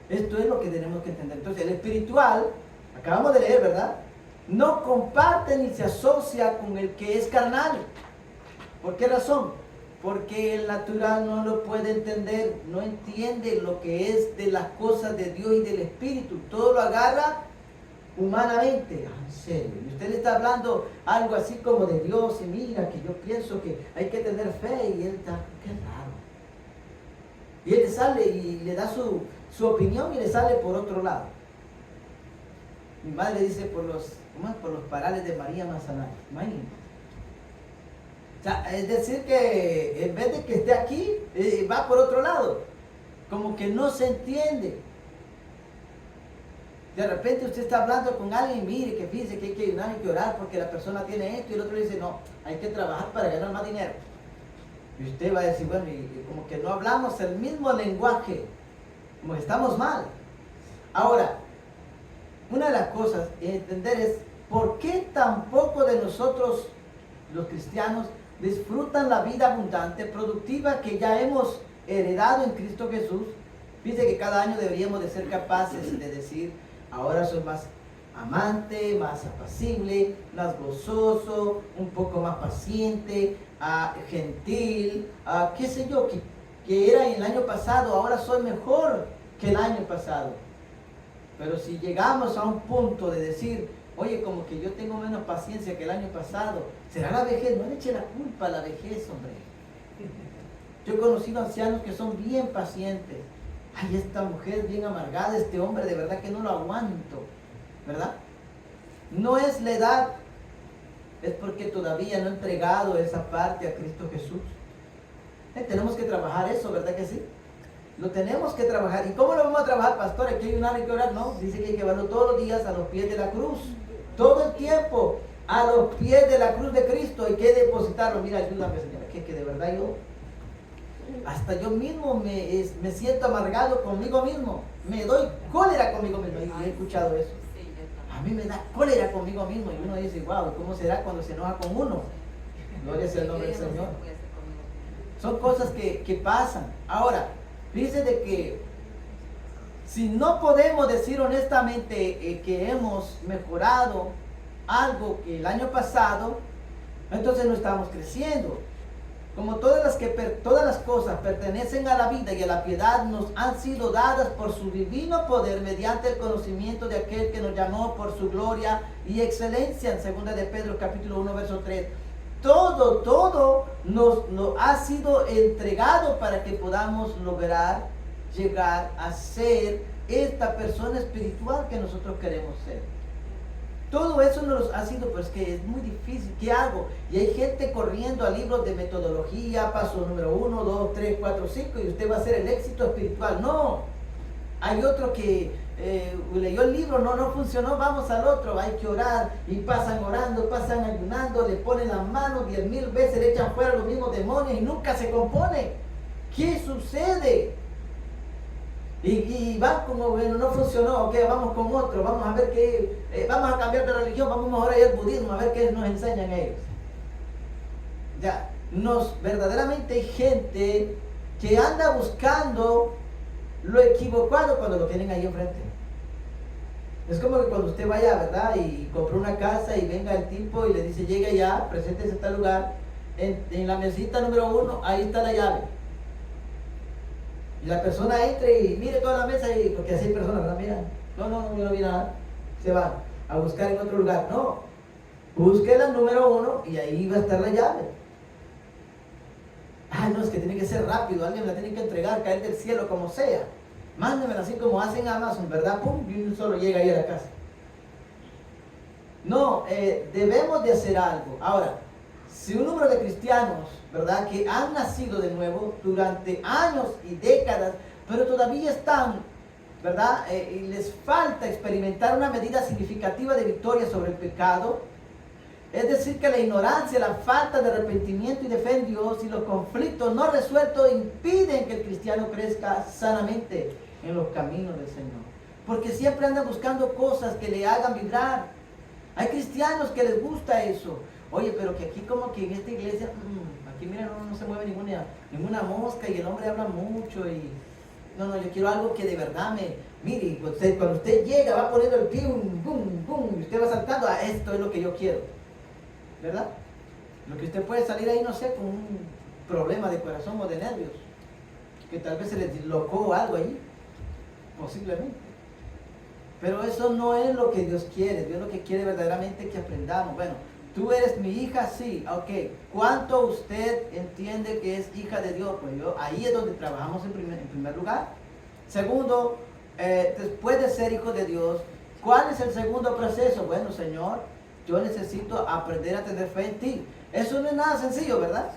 Dios. Esto es lo que tenemos que entender. Entonces, el espiritual, acabamos de leer, ¿verdad? No comparte ni se asocia con el que es carnal. ¿Por qué razón? Porque el natural no lo puede entender, no entiende lo que es de las cosas de Dios y del Espíritu. Todo lo agarra humanamente. En serio. Y usted le está hablando algo así como de Dios, y mira que yo pienso que hay que tener fe, y él está, qué raro. Y él le sale y le da su opinión y le sale por otro lado. Mi madre dice por los parales de María Manzanares. Imagínate. O sea, es decir que en vez de que esté aquí, va por otro lado. Como que no se entiende. De repente usted está hablando con alguien y mire que fíjese que hay que ayudar, hay que orar porque la persona tiene esto, y el otro le dice, no, hay que trabajar para ganar más dinero. Y usted va a decir, bueno, y como que no hablamos el mismo lenguaje, como que estamos mal. Ahora, una de las cosas a entender es por qué tan poco de nosotros, los cristianos, disfrutan la vida abundante, productiva que ya hemos heredado en Cristo Jesús. Dice que cada año deberíamos de ser capaces de decir, ahora soy más amante, más apacible, más gozoso, un poco más paciente, gentil, qué sé yo, que era el año pasado, ahora soy mejor que el año pasado. Pero si llegamos a un punto de decir, oye, como que yo tengo menos paciencia que el año pasado, ¿será la vejez? No le eche la culpa a la vejez, hombre. Yo he conocido ancianos que son bien pacientes. Ay, esta mujer bien amargada, este hombre de verdad que no lo aguanto, ¿verdad? No es la edad, es porque todavía no he entregado esa parte a Cristo Jesús. Tenemos que trabajar eso, ¿verdad que sí? Lo tenemos que trabajar. ¿Y cómo lo vamos a trabajar, pastor? ¿Aquí hay un área que orar? No, dice que hay que llevarlo todos los días a los pies de la cruz. Todo el tiempo a los pies de la cruz de Cristo. Hay que depositarlo. Mira, ayúdame, Señora, que de verdad hasta yo mismo me siento amargado conmigo mismo. Me doy cólera conmigo mismo. Y he escuchado eso. A mí me da cólera conmigo mismo. Y uno dice, wow, ¿cómo será cuando se enoja con uno? Gloria sea el nombre del Señor. Son cosas que pasan. Ahora, dice de que si no podemos decir honestamente que hemos mejorado algo que el año pasado, entonces no estamos creciendo. Como todas las cosas pertenecen a la vida y a la piedad, nos han sido dadas por su divino poder mediante el conocimiento de aquel que nos llamó por su gloria y excelencia, en 2 de Pedro capítulo 1 verso 3. Todo nos ha sido entregado para que podamos lograr llegar a ser esta persona espiritual que nosotros queremos ser. Todo eso nos ha sido, pues que es muy difícil. ¿Qué hago? Y hay gente corriendo a libros de metodología, paso número 1, 2, 3, 4, 5, y usted va a hacer el éxito espiritual. No. Hay otro que leyó el libro, no funcionó, vamos al otro, hay que orar, y pasan orando, pasan ayunando, le ponen las manos 10,000 veces, le echan fuera los mismos demonios y nunca se compone. ¿Qué sucede? Y van como, bueno, no funcionó, ok, vamos con otro, vamos a ver qué, vamos a cambiar de religión, vamos mejor a ir al budismo, a ver qué nos enseñan ellos. Ya, verdaderamente hay gente que anda buscando lo equivocado cuando lo tienen ahí enfrente. Es como que cuando usted vaya, ¿verdad? Y compró una casa y venga el tipo y le dice, llega ya, preséntese en tal lugar, en la mesita número 1, ahí está la llave. Y la persona entra y mire toda la mesa, porque así hay personas, ¿verdad? Mira, no vi nada, se va a buscar en otro lugar. No, busque la número 1 y ahí va a estar la llave. No, es que tiene que ser rápido, alguien me la tiene que entregar, caer del cielo como sea. Mándemela así como hacen Amazon, ¿verdad? Pum, y uno solo llega ahí a la casa. No, debemos de hacer algo. Ahora, si un número de cristianos, ¿verdad?, que han nacido de nuevo durante años y décadas, pero todavía están, ¿verdad?, y les falta experimentar una medida significativa de victoria sobre el pecado, es decir, que la ignorancia, la falta de arrepentimiento y de fe en Dios y los conflictos no resueltos impiden que el cristiano crezca sanamente en los caminos del Señor. Porque siempre anda buscando cosas que le hagan vibrar. Hay cristianos que les gusta eso. Oye, pero que aquí como que en esta iglesia, aquí mira, no se mueve ninguna mosca y el hombre habla mucho y... No, yo quiero algo que de verdad mire, cuando usted llega, va poniendo el pie, y usted va saltando, esto es lo que yo quiero. ¿Verdad? Lo que usted puede salir ahí, no sé, con un problema de corazón o de nervios, que tal vez se le dislocó algo ahí, posiblemente. Pero eso no es lo que Dios quiere. Dios lo que quiere verdaderamente es que aprendamos. Bueno, tú eres mi hija, sí, ok. ¿Cuánto usted entiende que es hija de Dios? Pues ahí es donde trabajamos en primer lugar. Segundo, después de ser hijo de Dios, ¿cuál es el segundo proceso? Bueno, Señor, yo necesito aprender a tener fe en ti. Eso no es nada sencillo, ¿verdad?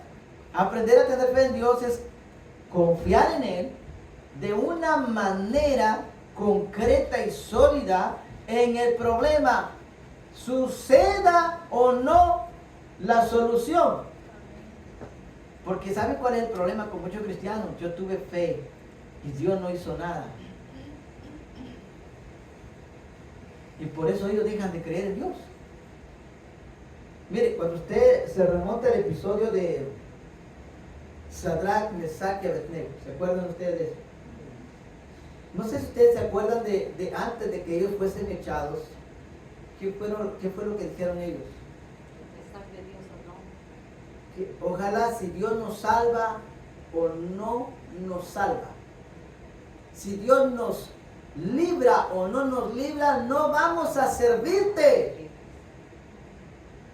Aprender a tener fe en Dios es confiar en Él de una manera concreta y sólida en el problema, suceda o no la solución. Porque ¿saben cuál es el problema con muchos cristianos? Yo tuve fe y Dios no hizo nada. Y por eso ellos dejan de creer en Dios. Mire, cuando usted se remonta al episodio de Sadrach, Mesach y Abednego, ¿se acuerdan ustedes de eso? No sé si ustedes se acuerdan de antes de que ellos fuesen echados, ¿qué fue lo que dijeron ellos? De Dios o no. Que ojalá si Dios nos salva o no nos salva. Si Dios nos libra o no nos libra, no vamos a servirte.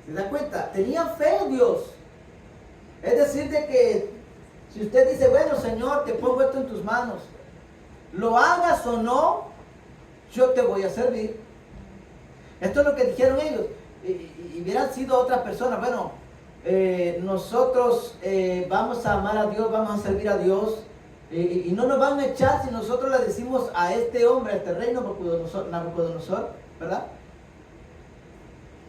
¿Se da cuenta? Tenían fe en Dios. Es decir, de que si usted dice, bueno, Señor, te pongo esto en tus manos, lo hagas o no, yo te voy a servir. Esto es lo que dijeron ellos. Y hubieran sido otras personas, bueno, nosotros vamos a amar a Dios, vamos a servir a Dios, y no nos van a echar si nosotros le decimos a este hombre, a este rey Nabucodonosor, ¿verdad?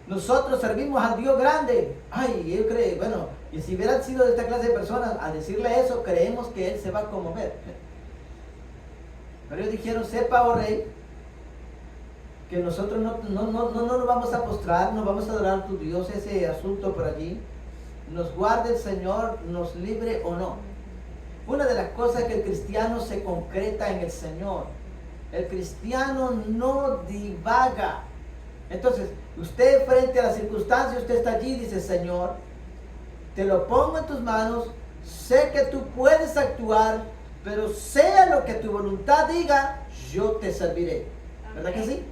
Nosotros servimos al Dios grande. Ay, él cree, bueno, y si hubieran sido de esta clase de personas, al decirle eso, creemos que él se va a conmover. Pero ellos dijeron, sepa, oh rey, que nosotros no nos vamos a postrar, no vamos a adorar a tu Dios, ese asunto por allí. Nos guarde el Señor, nos libre o no. Una de las cosas es que el cristiano se concreta en el Señor. El cristiano no divaga. Entonces, usted frente a la circunstancia, usted está allí y dice, Señor, te lo pongo en tus manos, sé que tú puedes actuar, pero sea lo que tu voluntad diga, yo te serviré. ¿Verdad que sí?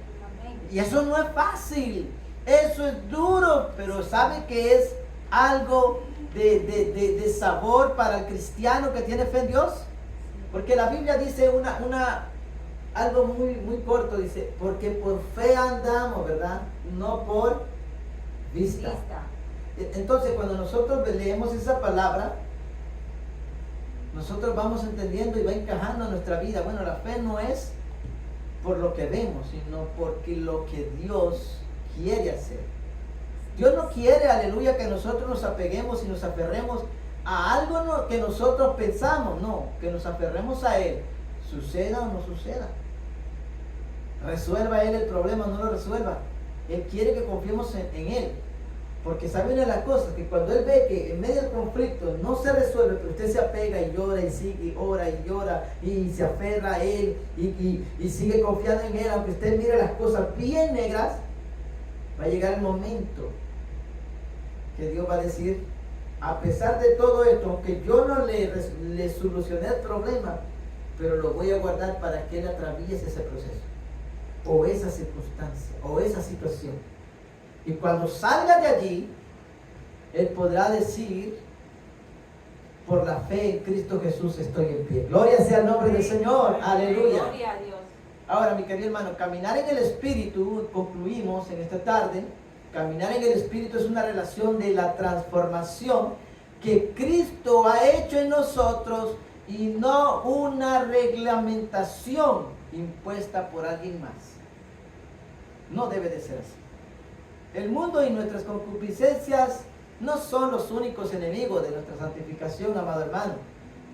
Y eso no es fácil, eso es duro, pero sabe que es algo de sabor para el cristiano que tiene fe en Dios. Porque la Biblia dice algo muy corto, dice, porque por fe andamos, ¿verdad? No por vista. Entonces, cuando nosotros leemos esa palabra, nosotros vamos entendiendo y va encajando en nuestra vida. Bueno, la fe no es por lo que vemos, sino porque lo que Dios quiere hacer. Dios no quiere, aleluya, que nosotros nos apeguemos y nos aferremos a algo que nosotros pensamos, no, que nos aferremos a Él, suceda o no suceda. Resuelva Él el problema o no lo resuelva. Él quiere que confiemos en Él. Porque sabe una de las cosas, que cuando Él ve que en medio del conflicto no se resuelve, pero usted se apega y llora y sigue y ora y llora y se aferra a Él y sigue confiando en Él, aunque usted mire las cosas bien negras, va a llegar el momento que Dios va a decir, a pesar de todo esto, aunque yo no le solucioné el problema, pero lo voy a guardar para que Él atraviese ese proceso, o esa circunstancia, o esa situación. Y cuando salga de allí, Él podrá decir, por la fe en Cristo Jesús estoy en pie. Gloria sea el nombre del Señor. Aleluya. Gloria a Dios. Ahora, mi querido hermano, caminar en el Espíritu, concluimos en esta tarde, caminar en el Espíritu es una relación de la transformación que Cristo ha hecho en nosotros y no una reglamentación impuesta por alguien más. No debe de ser así. El mundo y nuestras concupiscencias no son los únicos enemigos de nuestra santificación, amado hermano.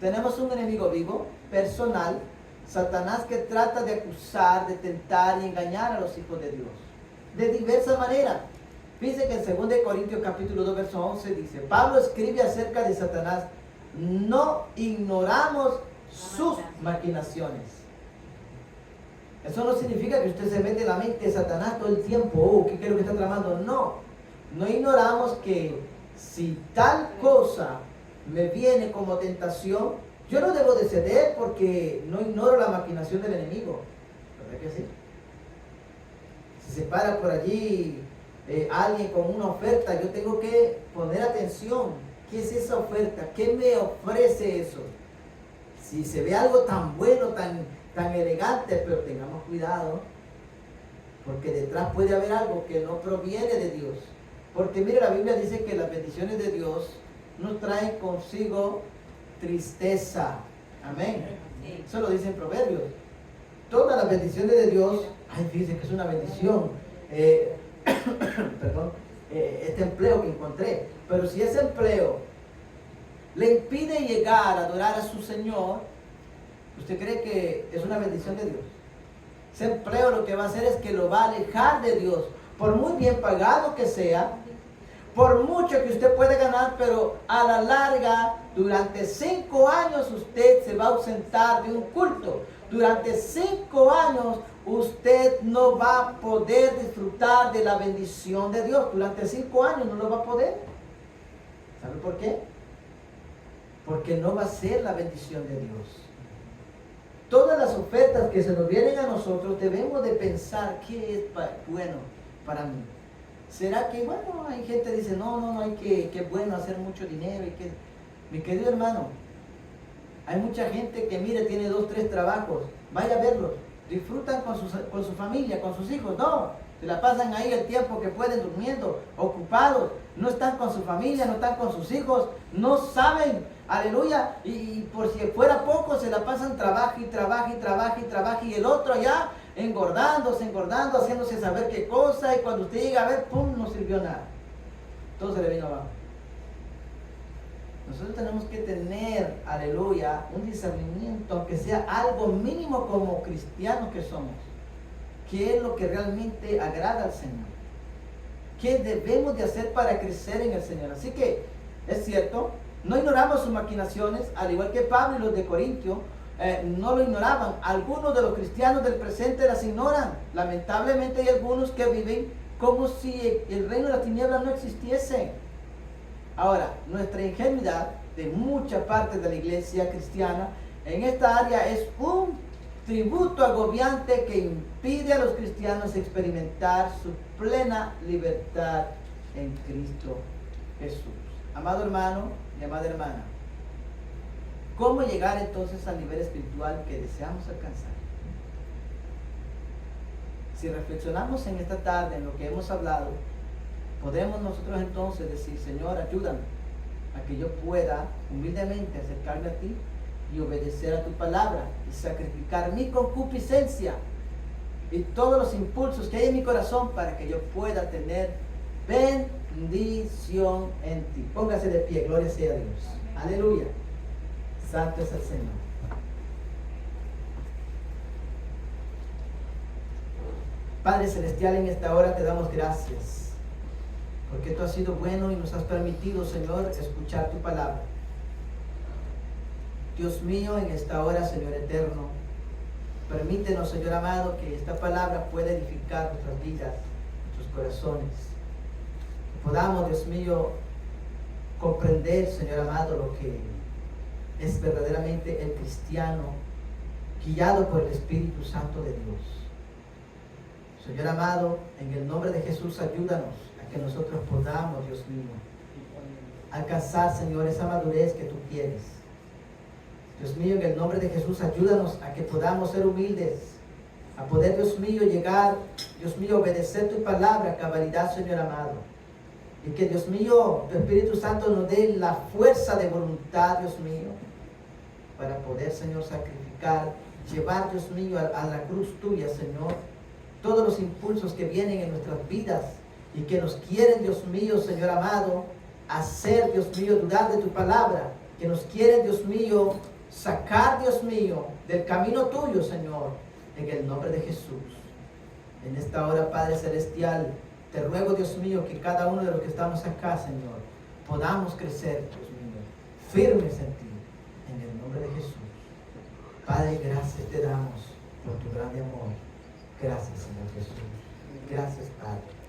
Tenemos un enemigo vivo, personal, Satanás, que trata de acusar, de tentar y engañar a los hijos de Dios de diversas maneras. Fíjense que en 2 Corintios capítulo 2 verso 11 dice, Pablo escribe acerca de Satanás, no ignoramos sus maquinaciones. Eso no significa que usted se mete en la mente de Satanás todo el tiempo. ¿Qué es lo que está tramando? No ignoramos que si tal cosa me viene como tentación, yo no debo de ceder porque no ignoro la maquinación del enemigo. ¿Verdad que sí? Si se para por allí alguien con una oferta, yo tengo que poner atención. ¿Qué es esa oferta? ¿Qué me ofrece eso? Si se ve algo tan bueno, tan elegante, pero tengamos cuidado, porque detrás puede haber algo que no proviene de Dios. Porque mire, la Biblia dice que las bendiciones de Dios nos traen consigo tristeza. Amén. Sí. Eso lo dice en Proverbios. Todas las bendiciones de Dios, fíjense que es una bendición. Perdón, este empleo que encontré. Pero si ese empleo le impide llegar a adorar a su Señor, ¿usted cree que es una bendición de Dios? Ese empleo lo que va a hacer es que lo va a alejar de Dios. Por muy bien pagado que sea, por mucho que usted puede ganar, pero a la larga, durante 5 años usted se va a ausentar de un culto. Durante 5 años usted no va a poder disfrutar de la bendición de Dios. Durante 5 años no lo va a poder. ¿Sabe por qué? Porque no va a ser la bendición de Dios. Todas las ofertas que se nos vienen a nosotros debemos de pensar qué es bueno para mí. ¿Será que, bueno, hay gente que dice, no, hay que bueno hacer mucho dinero? Mi querido hermano, hay mucha gente que, mire, tiene 2, 3 trabajos. Vaya a verlos. Disfrutan con su familia, con sus hijos. No, se la pasan ahí el tiempo que pueden durmiendo, ocupados. No están con su familia, no están con sus hijos. No saben, aleluya. Y por si fuera poco, se la pasan trabajo y el otro allá engordándose, haciéndose saber qué cosa. Y cuando usted llega a ver, pum, no sirvió nada. Todo se le vino abajo. Nosotros tenemos que tener, aleluya, un discernimiento, aunque sea algo mínimo como cristianos que somos. ¿Qué es lo que realmente agrada al Señor? ¿Qué debemos de hacer para crecer en el Señor? Así que, es cierto, no ignoramos sus maquinaciones, al igual que Pablo y los de Corintio, no lo ignoraban. Algunos de los cristianos del presente las ignoran. Lamentablemente hay algunos que viven como si el reino de las tinieblas no existiese. Ahora, nuestra ingenuidad de mucha parte de la iglesia cristiana en esta área es un tributo agobiante que impide a los cristianos experimentar su plena libertad en Cristo Jesús. Amado hermano y amada hermana, ¿cómo llegar entonces al nivel espiritual que deseamos alcanzar? Si reflexionamos en esta tarde en lo que hemos hablado, podemos nosotros entonces decir, Señor, ayúdame a que yo pueda humildemente acercarme a ti y obedecer a tu palabra y sacrificar mi concupiscencia y todos los impulsos que hay en mi corazón para que yo pueda tener bendición en ti. Póngase de pie, gloria sea a Dios. Aleluya. Santo es el Señor. Padre Celestial, en esta hora te damos gracias porque tú has sido bueno y nos has permitido, Señor, escuchar tu palabra. Dios mío, en esta hora, Señor eterno, permítenos, Señor amado, que esta palabra pueda edificar nuestras vidas, nuestros corazones. Que podamos, Dios mío, comprender, Señor amado, lo que es verdaderamente el cristiano, guiado por el Espíritu Santo de Dios. Señor amado, en el nombre de Jesús, ayúdanos que nosotros podamos, Dios mío, alcanzar, Señor, esa madurez que tú quieres. Dios mío, en el nombre de Jesús, ayúdanos a que podamos ser humildes, a poder, Dios mío, llegar, Dios mío, obedecer tu palabra, cabalidad, Señor amado. Y que, Dios mío, tu Espíritu Santo nos dé la fuerza de voluntad, Dios mío, para poder, Señor, sacrificar, llevar, Dios mío, a la cruz tuya, Señor, todos los impulsos que vienen en nuestras vidas y que nos quieren, Dios mío, Señor amado, hacer, Dios mío, dudar de tu palabra, que nos quieren, Dios mío, sacar, Dios mío, del camino tuyo, Señor, en el nombre de Jesús. En esta hora, Padre Celestial, te ruego, Dios mío, que cada uno de los que estamos acá, Señor, podamos crecer, Dios mío, firmes en ti, en el nombre de Jesús. Padre, gracias te damos por tu grande amor. Gracias, Señor Jesús. Gracias, Padre.